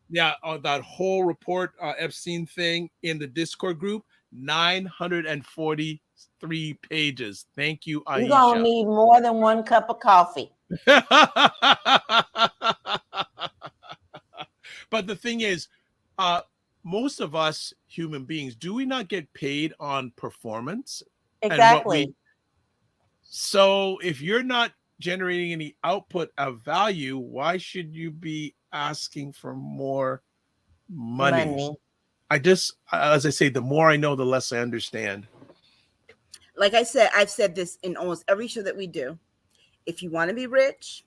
that whole report, Epstein thing, in the Discord group. 943 pages. Thank you, Aisha. You're gonna need more than one cup of coffee. But the thing is, most of us human beings, do we not get paid on performance? Exactly. So if you're not generating any output of value, why should you be asking for more money? As I say, the more I know, the less I understand. Like I said, I've said this in almost every show that we do. If you want to be rich,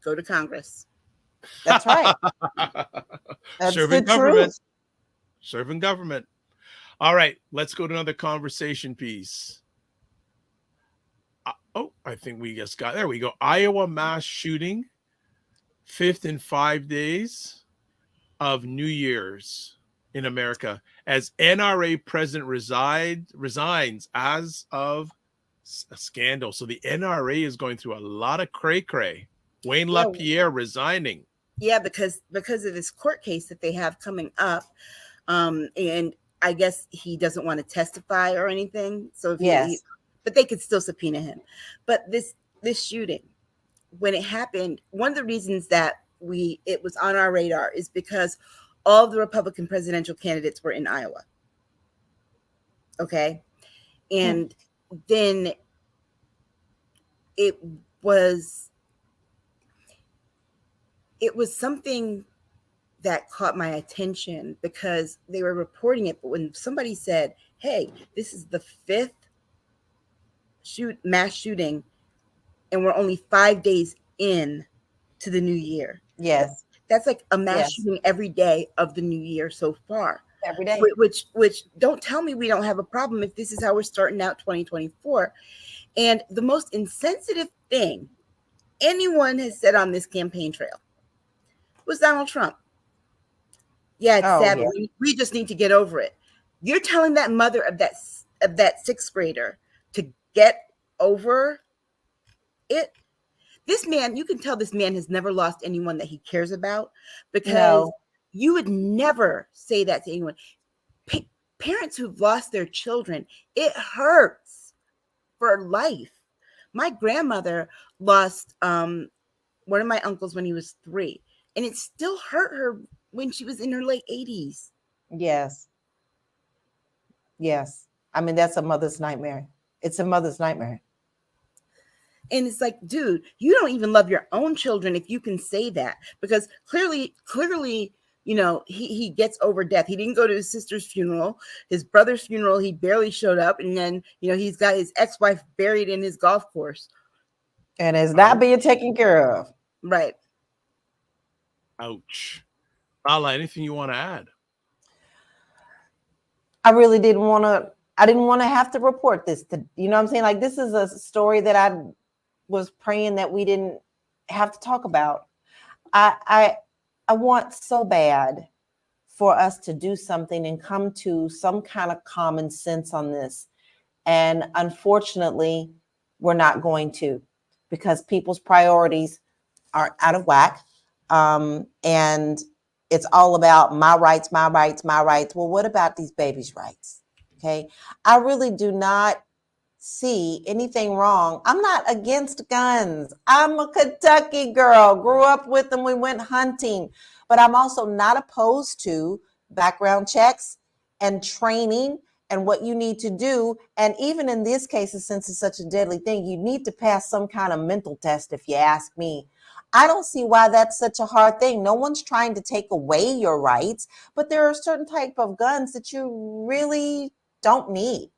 go to Congress. That's right. That's Serving the government. truth. Serving government. All right, let's go to another conversation piece. I think we just got there. We go. Iowa mass shooting, 5th in 5 days of New Year's in America, as NRA president resigns as of a scandal. So the NRA is going through a lot of cray-cray. Wayne LaPierre resigning. Yeah, because of this court case that they have coming up, and I guess he doesn't want to testify or anything. So but they could still subpoena him. But this shooting, when it happened, one of the reasons that it was on our radar is because all of the Republican presidential candidates were in Iowa. Okay. And then it was something that caught my attention because they were reporting it. But when somebody said, hey, this is the 5th mass shooting, and we're only 5 days in to the new year. Yes. That's like a mass shooting every day of the new year so far. Every day. Which don't tell me we don't have a problem if this is how we're starting out 2024. And the most insensitive thing anyone has said on this campaign trail was Donald Trump. Yeah, it's sad, but we just need to get over it. You're telling that mother of that 6th grader to get over it. This man, you can tell this man has never lost anyone that he cares about, because you would never say that to anyone. Parents who've lost their children, it hurts for life. My grandmother lost one of my uncles when he was 3, and it still hurt her when she was in her late 80s. Yes. I mean, that's a mother's nightmare. It's a mother's nightmare. And it's like, dude, you don't even love your own children if you can say that, because clearly, you know, he gets over death. He didn't go to his sister's funeral, his brother's funeral. He barely showed up. And then, you know, he's got his ex-wife buried in his golf course. And it's not being taken care of. Right. Ouch. LaLa, anything you want to add? I really didn't want to have to report this to, you know what I'm saying? Like, this is a story that I was praying that we didn't have to talk about. I want so bad for us to do something and come to some kind of common sense on this. And unfortunately, we're not going to, because people's priorities are out of whack. And it's all about my rights, my rights, my rights. Well, what about these babies' rights? Okay. I really do not see anything wrong. I'm not against guns. I'm a Kentucky girl, grew up with them. We went hunting, but I'm also not opposed to background checks and training and what you need to do. And even in these cases, since it's such a deadly thing, you need to pass some kind of mental test, if you ask me. I don't see why that's such a hard thing. No one's trying to take away your rights, but there are certain type of guns that you really don't need.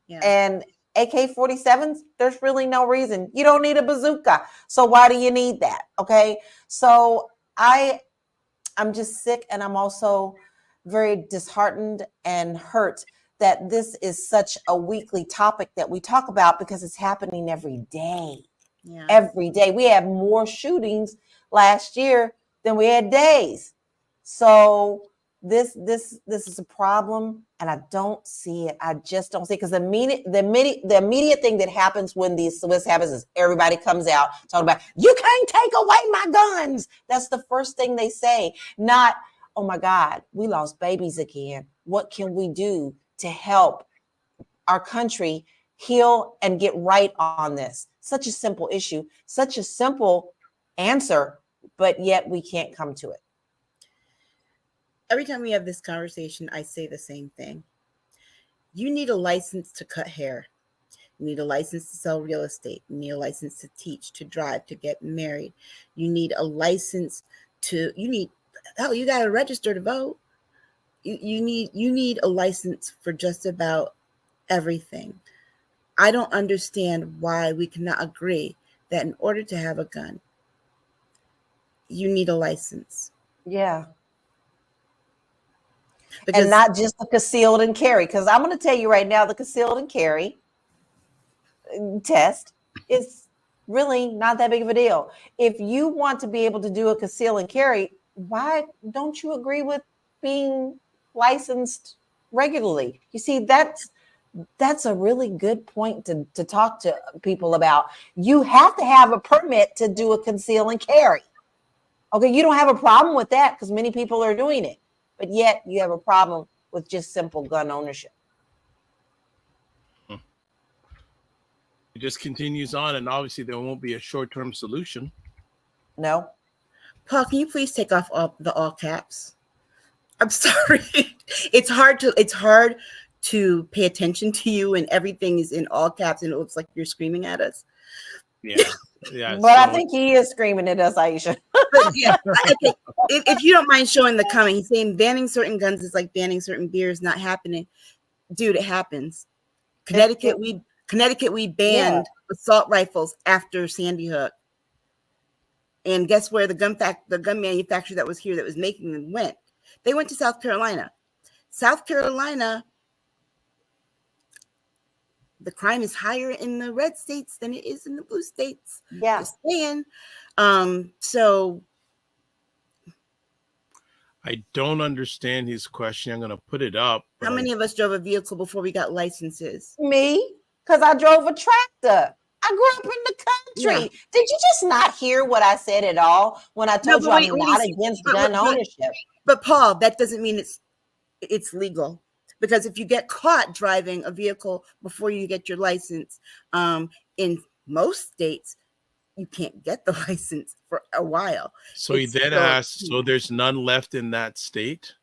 Yeah. And AK-47s, there's really no reason. You don't need a bazooka. So why do you need that? Okay. So I'm just sick, and I'm also very disheartened and hurt that this is such a weekly topic that we talk about, because it's happening every day. Yeah. Every day. We had more shootings last year than we had days. So this is a problem, and I don't see it. I just don't see it, because the immediate thing that happens when this happens is everybody comes out talking about, you can't take away my guns. That's the first thing they say. Not, oh my God, we lost babies again. What can we do to help our country heal and get right on this? Such a simple issue, such a simple answer, but yet we can't come to it. Every time we have this conversation, I say the same thing. You need a license to cut hair. You need a license to sell real estate. You need a license to teach, to drive, to get married. You need a license you got to register to vote. You need a license for just about everything. I don't understand why we cannot agree that in order to have a gun, you need a license. Yeah. And not just the concealed and carry, because I'm going to tell you right now, the concealed and carry test is really not that big of a deal. If you want to be able to do a conceal and carry, why don't you agree with being licensed regularly? You see, that's a really good point to talk to people about. You have to have a permit to do a conceal and carry. Okay, you don't have a problem with that because many people are doing it, but yet you have a problem with just simple gun ownership. It just continues on, and obviously there won't be a short-term solution. No. Paul, can you please take off all caps? I'm sorry. It's hard to pay attention to you and everything is in all caps and it looks like you're screaming at us. Yeah. Yeah. But I think he is screaming at us, Aisha. But yeah, okay. If you don't mind showing the comment, he's saying banning certain guns is like banning certain beers, not happening. Dude, it happens. Connecticut, we banned assault rifles after Sandy Hook. And guess where the gun manufacturer that was here that was making them went? They went to South Carolina. South Carolina, the crime is higher in the red states than it is in the blue states. Yeah. Just saying. So I don't understand his question. I'm going to put it up. How many of us drove a vehicle before we got licenses? Me, because I drove a tractor. I grew up in the country. Yeah. Did you just not hear what I said at all when I told you I'm not against gun ownership? But Paul, that doesn't mean it's legal. Because if you get caught driving a vehicle before you get your license, in most states, you can't get the license for a while. So he then asked, so there's none left in that state?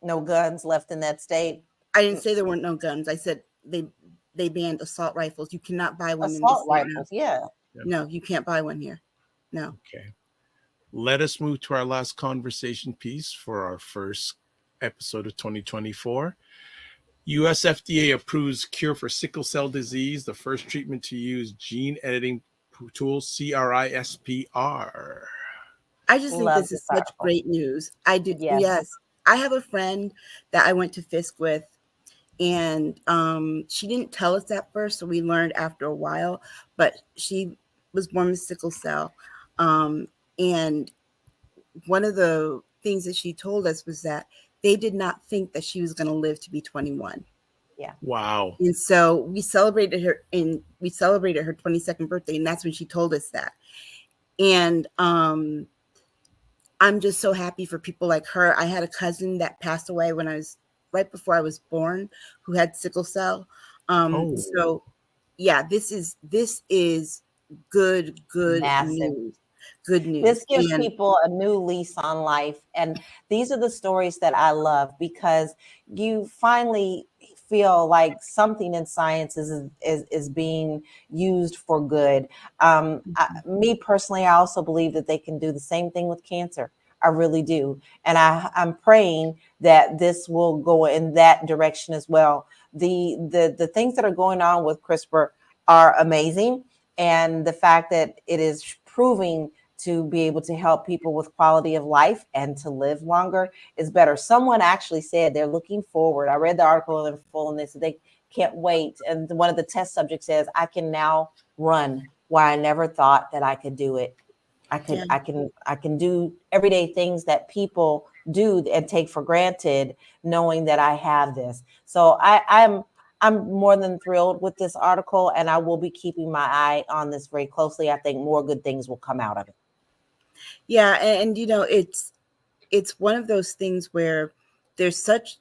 No guns left in that state. I didn't say there weren't no guns. I said they banned assault rifles. You cannot buy one. Assault rifles, yeah. No, you can't buy one here. No. Okay. Let us move to our last conversation piece for our first episode of 2024. US FDA approves cure for sickle cell disease, the first treatment to use gene editing tool CRISPR. I just think this is such great news. I did. Yes. I have a friend that I went to FISC with, and she didn't tell us at first, so we learned after a while, but she was born with sickle cell. And one of the things that she told us was that they did not think that she was going to live to be 21. Yeah. Wow. And so we celebrated her 22nd birthday, and that's when she told us that. And I'm just so happy for people like her. I had a cousin that passed away right before I was born, who had sickle cell. So yeah, this is good news. Good news. This gives people a new lease on life. And these are the stories that I love, because you finally feel like something in science is being used for good. Me personally, I also believe that they can do the same thing with cancer. I really do. And I'm praying that this will go in that direction as well. The things that are going on with CRISPR are amazing. And the fact that it is proving to be able to help people with quality of life and to live longer is better. Someone actually said they're looking forward. I read the article in full, and they said they can't wait. And one of the test subjects says, I can now run where I never thought that I could do it. I can do everyday things that people do and take for granted, knowing that I have this. So I'm more than thrilled with this article, and I will be keeping my eye on this very closely. I think more good things will come out of it. Yeah, and you know, it's one of those things where there's such,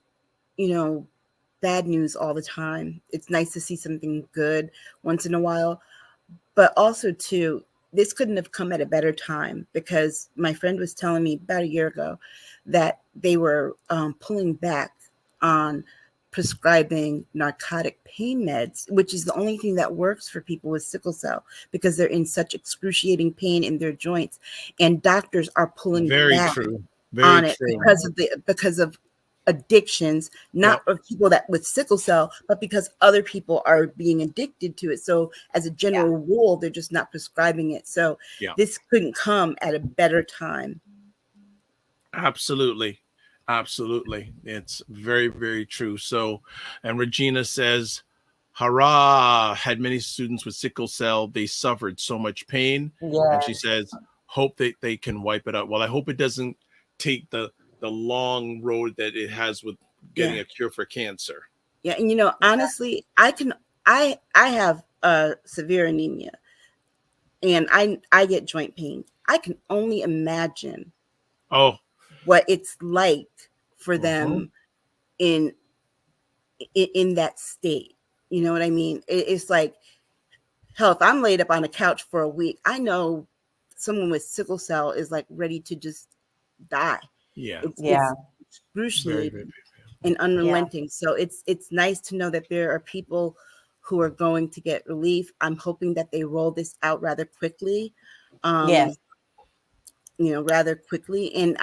bad news all the time. It's nice to see something good once in a while, but also too, this couldn't have come at a better time, because my friend was telling me about a year ago that they were pulling back on prescribing narcotic pain meds, which is the only thing that works for people with sickle cell, because they're in such excruciating pain in their joints, and doctors are pulling back on it because of addictions, not of people that with sickle cell, but because other people are being addicted to it. So as a general rule, they're just not prescribing it. So this couldn't come at a better time. Absolutely. It's very, very true. So, and Regina says, hurrah, had many students with sickle cell. They suffered so much pain. And she says, hope that they can wipe it out. Well, I hope it doesn't take the long road that it has with getting a cure for cancer. Yeah. And, honestly, I have severe anemia, and I get joint pain. I can only imagine what it's like for them in that state. You know what I mean? It's like, hell, if I'm laid up on a couch for a week, I know someone with sickle cell is like ready to just die. Yeah. It's excruciating and unrelenting. So it's nice to know that there are people who are going to get relief. I'm hoping that they roll this out rather quickly. Rather quickly. And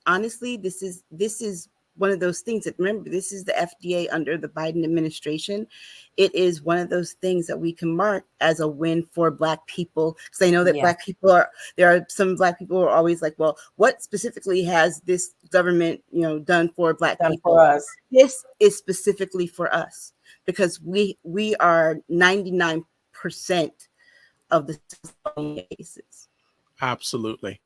honestly, this is one of those things that, remember, this is the FDA under the Biden administration. It is one of those things that we can mark as a win for Black people. Because I know that there are some Black people who are always like, well, what specifically has this government, done for Black people? For us. This is specifically for us, because we are 99% of the cases. Absolutely.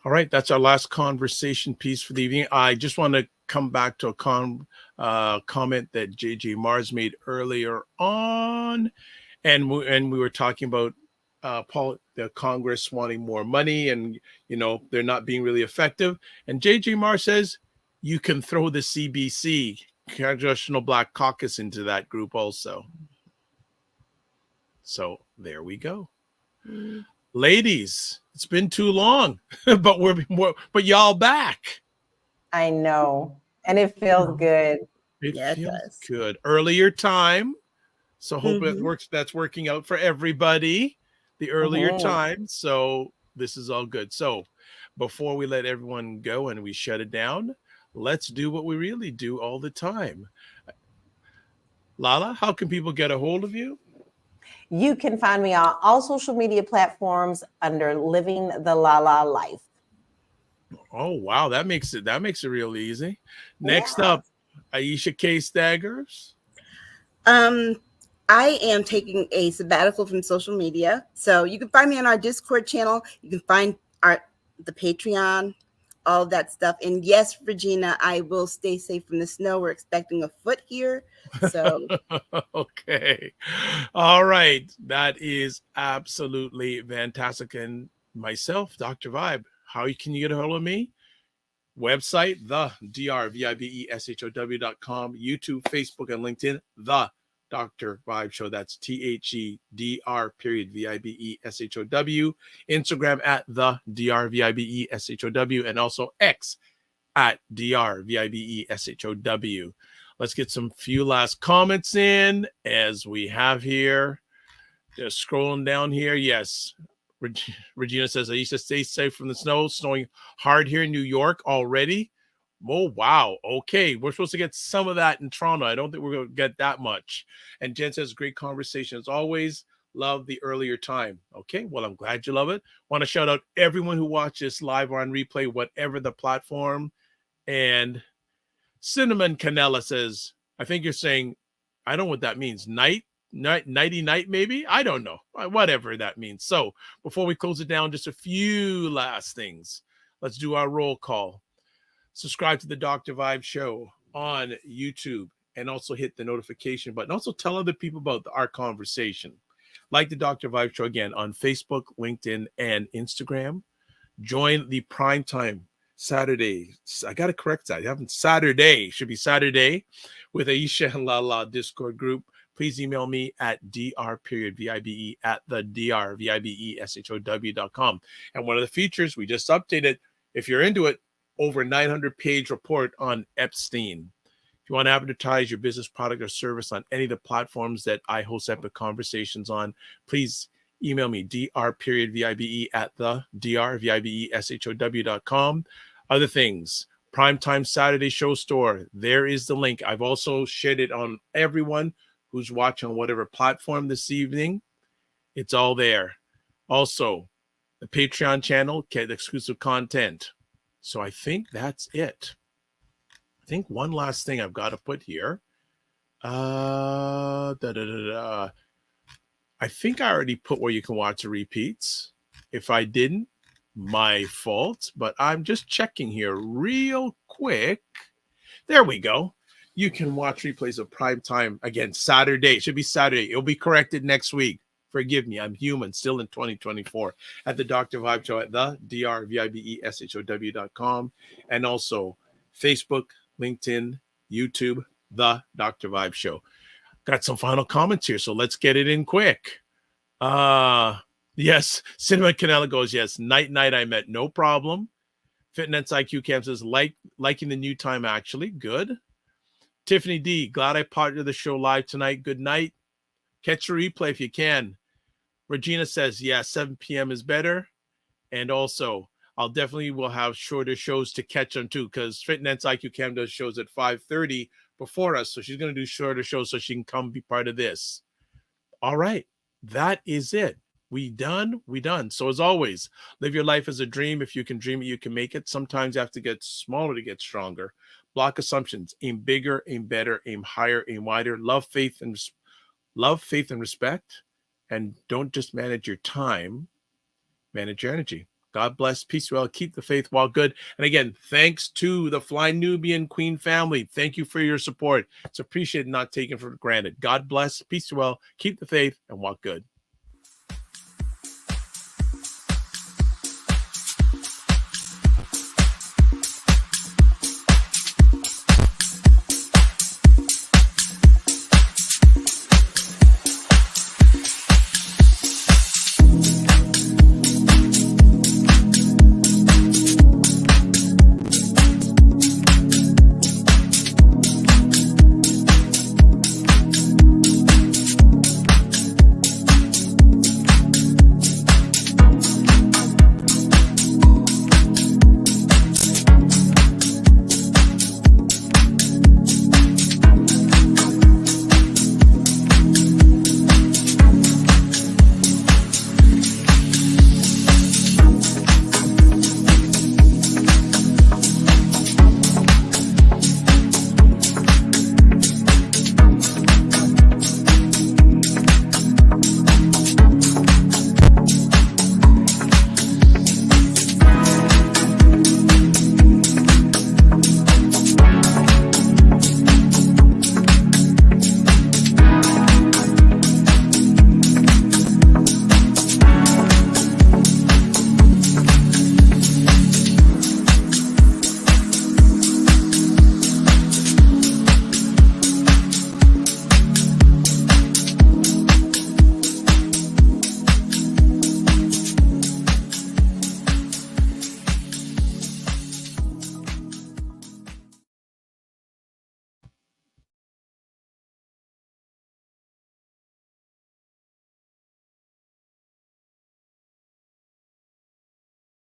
All right, that's our last conversation piece for the evening. I just want to come back to a comment that JJ Mars made earlier on, and we were talking about the Congress wanting more money, and they're not being really effective. And JJ Mars says you can throw the CBC, Congressional Black Caucus, into that group also. So there we go. Ladies, it's been too long, but y'all back. I know, and it feels good. It feels good. Earlier time, so hope it works. That's working out for everybody. The earlier time, so this is all good. So before we let everyone go and we shut it down, let's do what we really do all the time. Lala, how can people get a hold of you? You can find me on all social media platforms under Living the LaLa Life. Oh, wow. That makes it real easy. Next up, Aisha K. Staggers. I am taking a sabbatical from social media. So you can find me on our Discord channel. You can find the Patreon, all of that stuff. And yes, Regina, I will stay safe from the snow. We're expecting a foot here. So okay. All right. That is absolutely fantastic. And myself, Dr. Vibe, how can you get a hold of me? Website, the drvibeshow.com, YouTube, Facebook, and LinkedIn, the Dr. Vibe Show. That's THEDR.VIBESHOW. Instagram at the DRVIBESHOW, and also X at DRVIBESHOW. Let's get some few last comments in as we have here. Just scrolling down here. Yes. Regina says, Aisha, stay safe from the snow. Snowing hard here in New York already. Oh, wow. Okay. We're supposed to get some of that in Toronto. I don't think we're going to get that much. And Jen says, great conversation as always. Love the earlier time. Okay. Well, I'm glad you love it. Want to shout out everyone who watches live or on replay, whatever the platform. And Cinnamon Canella says, I think you're saying, I don't know what that means. Nighty night, maybe? I don't know. Whatever that means. So before we close it down, just a few last things. Let's do our roll call. Subscribe to the Dr. Vibe Show on YouTube and also hit the notification button. Also tell other people about our conversation. Like the Dr. Vibe Show again on Facebook, LinkedIn, and Instagram. Join the Primetime Saturday. I got to correct that. Saturday. Should be Saturday with Aisha LaLa Discord group. Please email me at dr.vibe@thedrvibeshow.com. And one of the features we just updated, if you're into it, over 900-page report on Epstein. If you want to advertise your business, product, or service on any of the platforms that I host Epic Conversations on, please email me, dr.vibe@thedrvibeshow.com. Other things, Primetime Saturday Show Store. There is the link. I've also shared it on everyone who's watching on whatever platform this evening. It's all there. Also, the Patreon channel, get exclusive content. So I think that's it. I think one last thing I've got to put here. I think I already put where you can watch the repeats. If I didn't, my fault. But I'm just checking here real quick. There we go. You can watch replays of Primetime again Saturday. It should be Saturday. It'll be corrected next week. Forgive me. I'm human. Still in 2024 at the Dr. Vibe Show at the drvibeshow.com, and also Facebook, LinkedIn, YouTube, the Dr. Vibe Show. Got some final comments here, so let's get it in quick. Yes, Cinema Canela goes, yes, night, I met, no problem. Fitness IQ Camp says, liking the new time, actually, good. Tiffany D, glad I partnered the show live tonight, good night. Catch a replay if you can. Regina says, yeah, 7 p.m. is better. And also, I'll definitely will have shorter shows to catch on too, because Fitness IQ Cam does shows at 5:30 before us. So she's going to do shorter shows so she can come be part of this. All right. That is it. We done. So as always, live your life as a dream. If you can dream it, you can make it. Sometimes you have to get smaller to get stronger. Block assumptions. Aim bigger, aim better, aim higher, aim wider. Love, faith, and respect. And don't just manage your time, manage your energy. God bless, peace well, keep the faith while good. And again, thanks to the Fly Nubian Queen family. Thank you for your support. It's appreciated, not taken for granted. God bless, peace well, keep the faith, and walk good.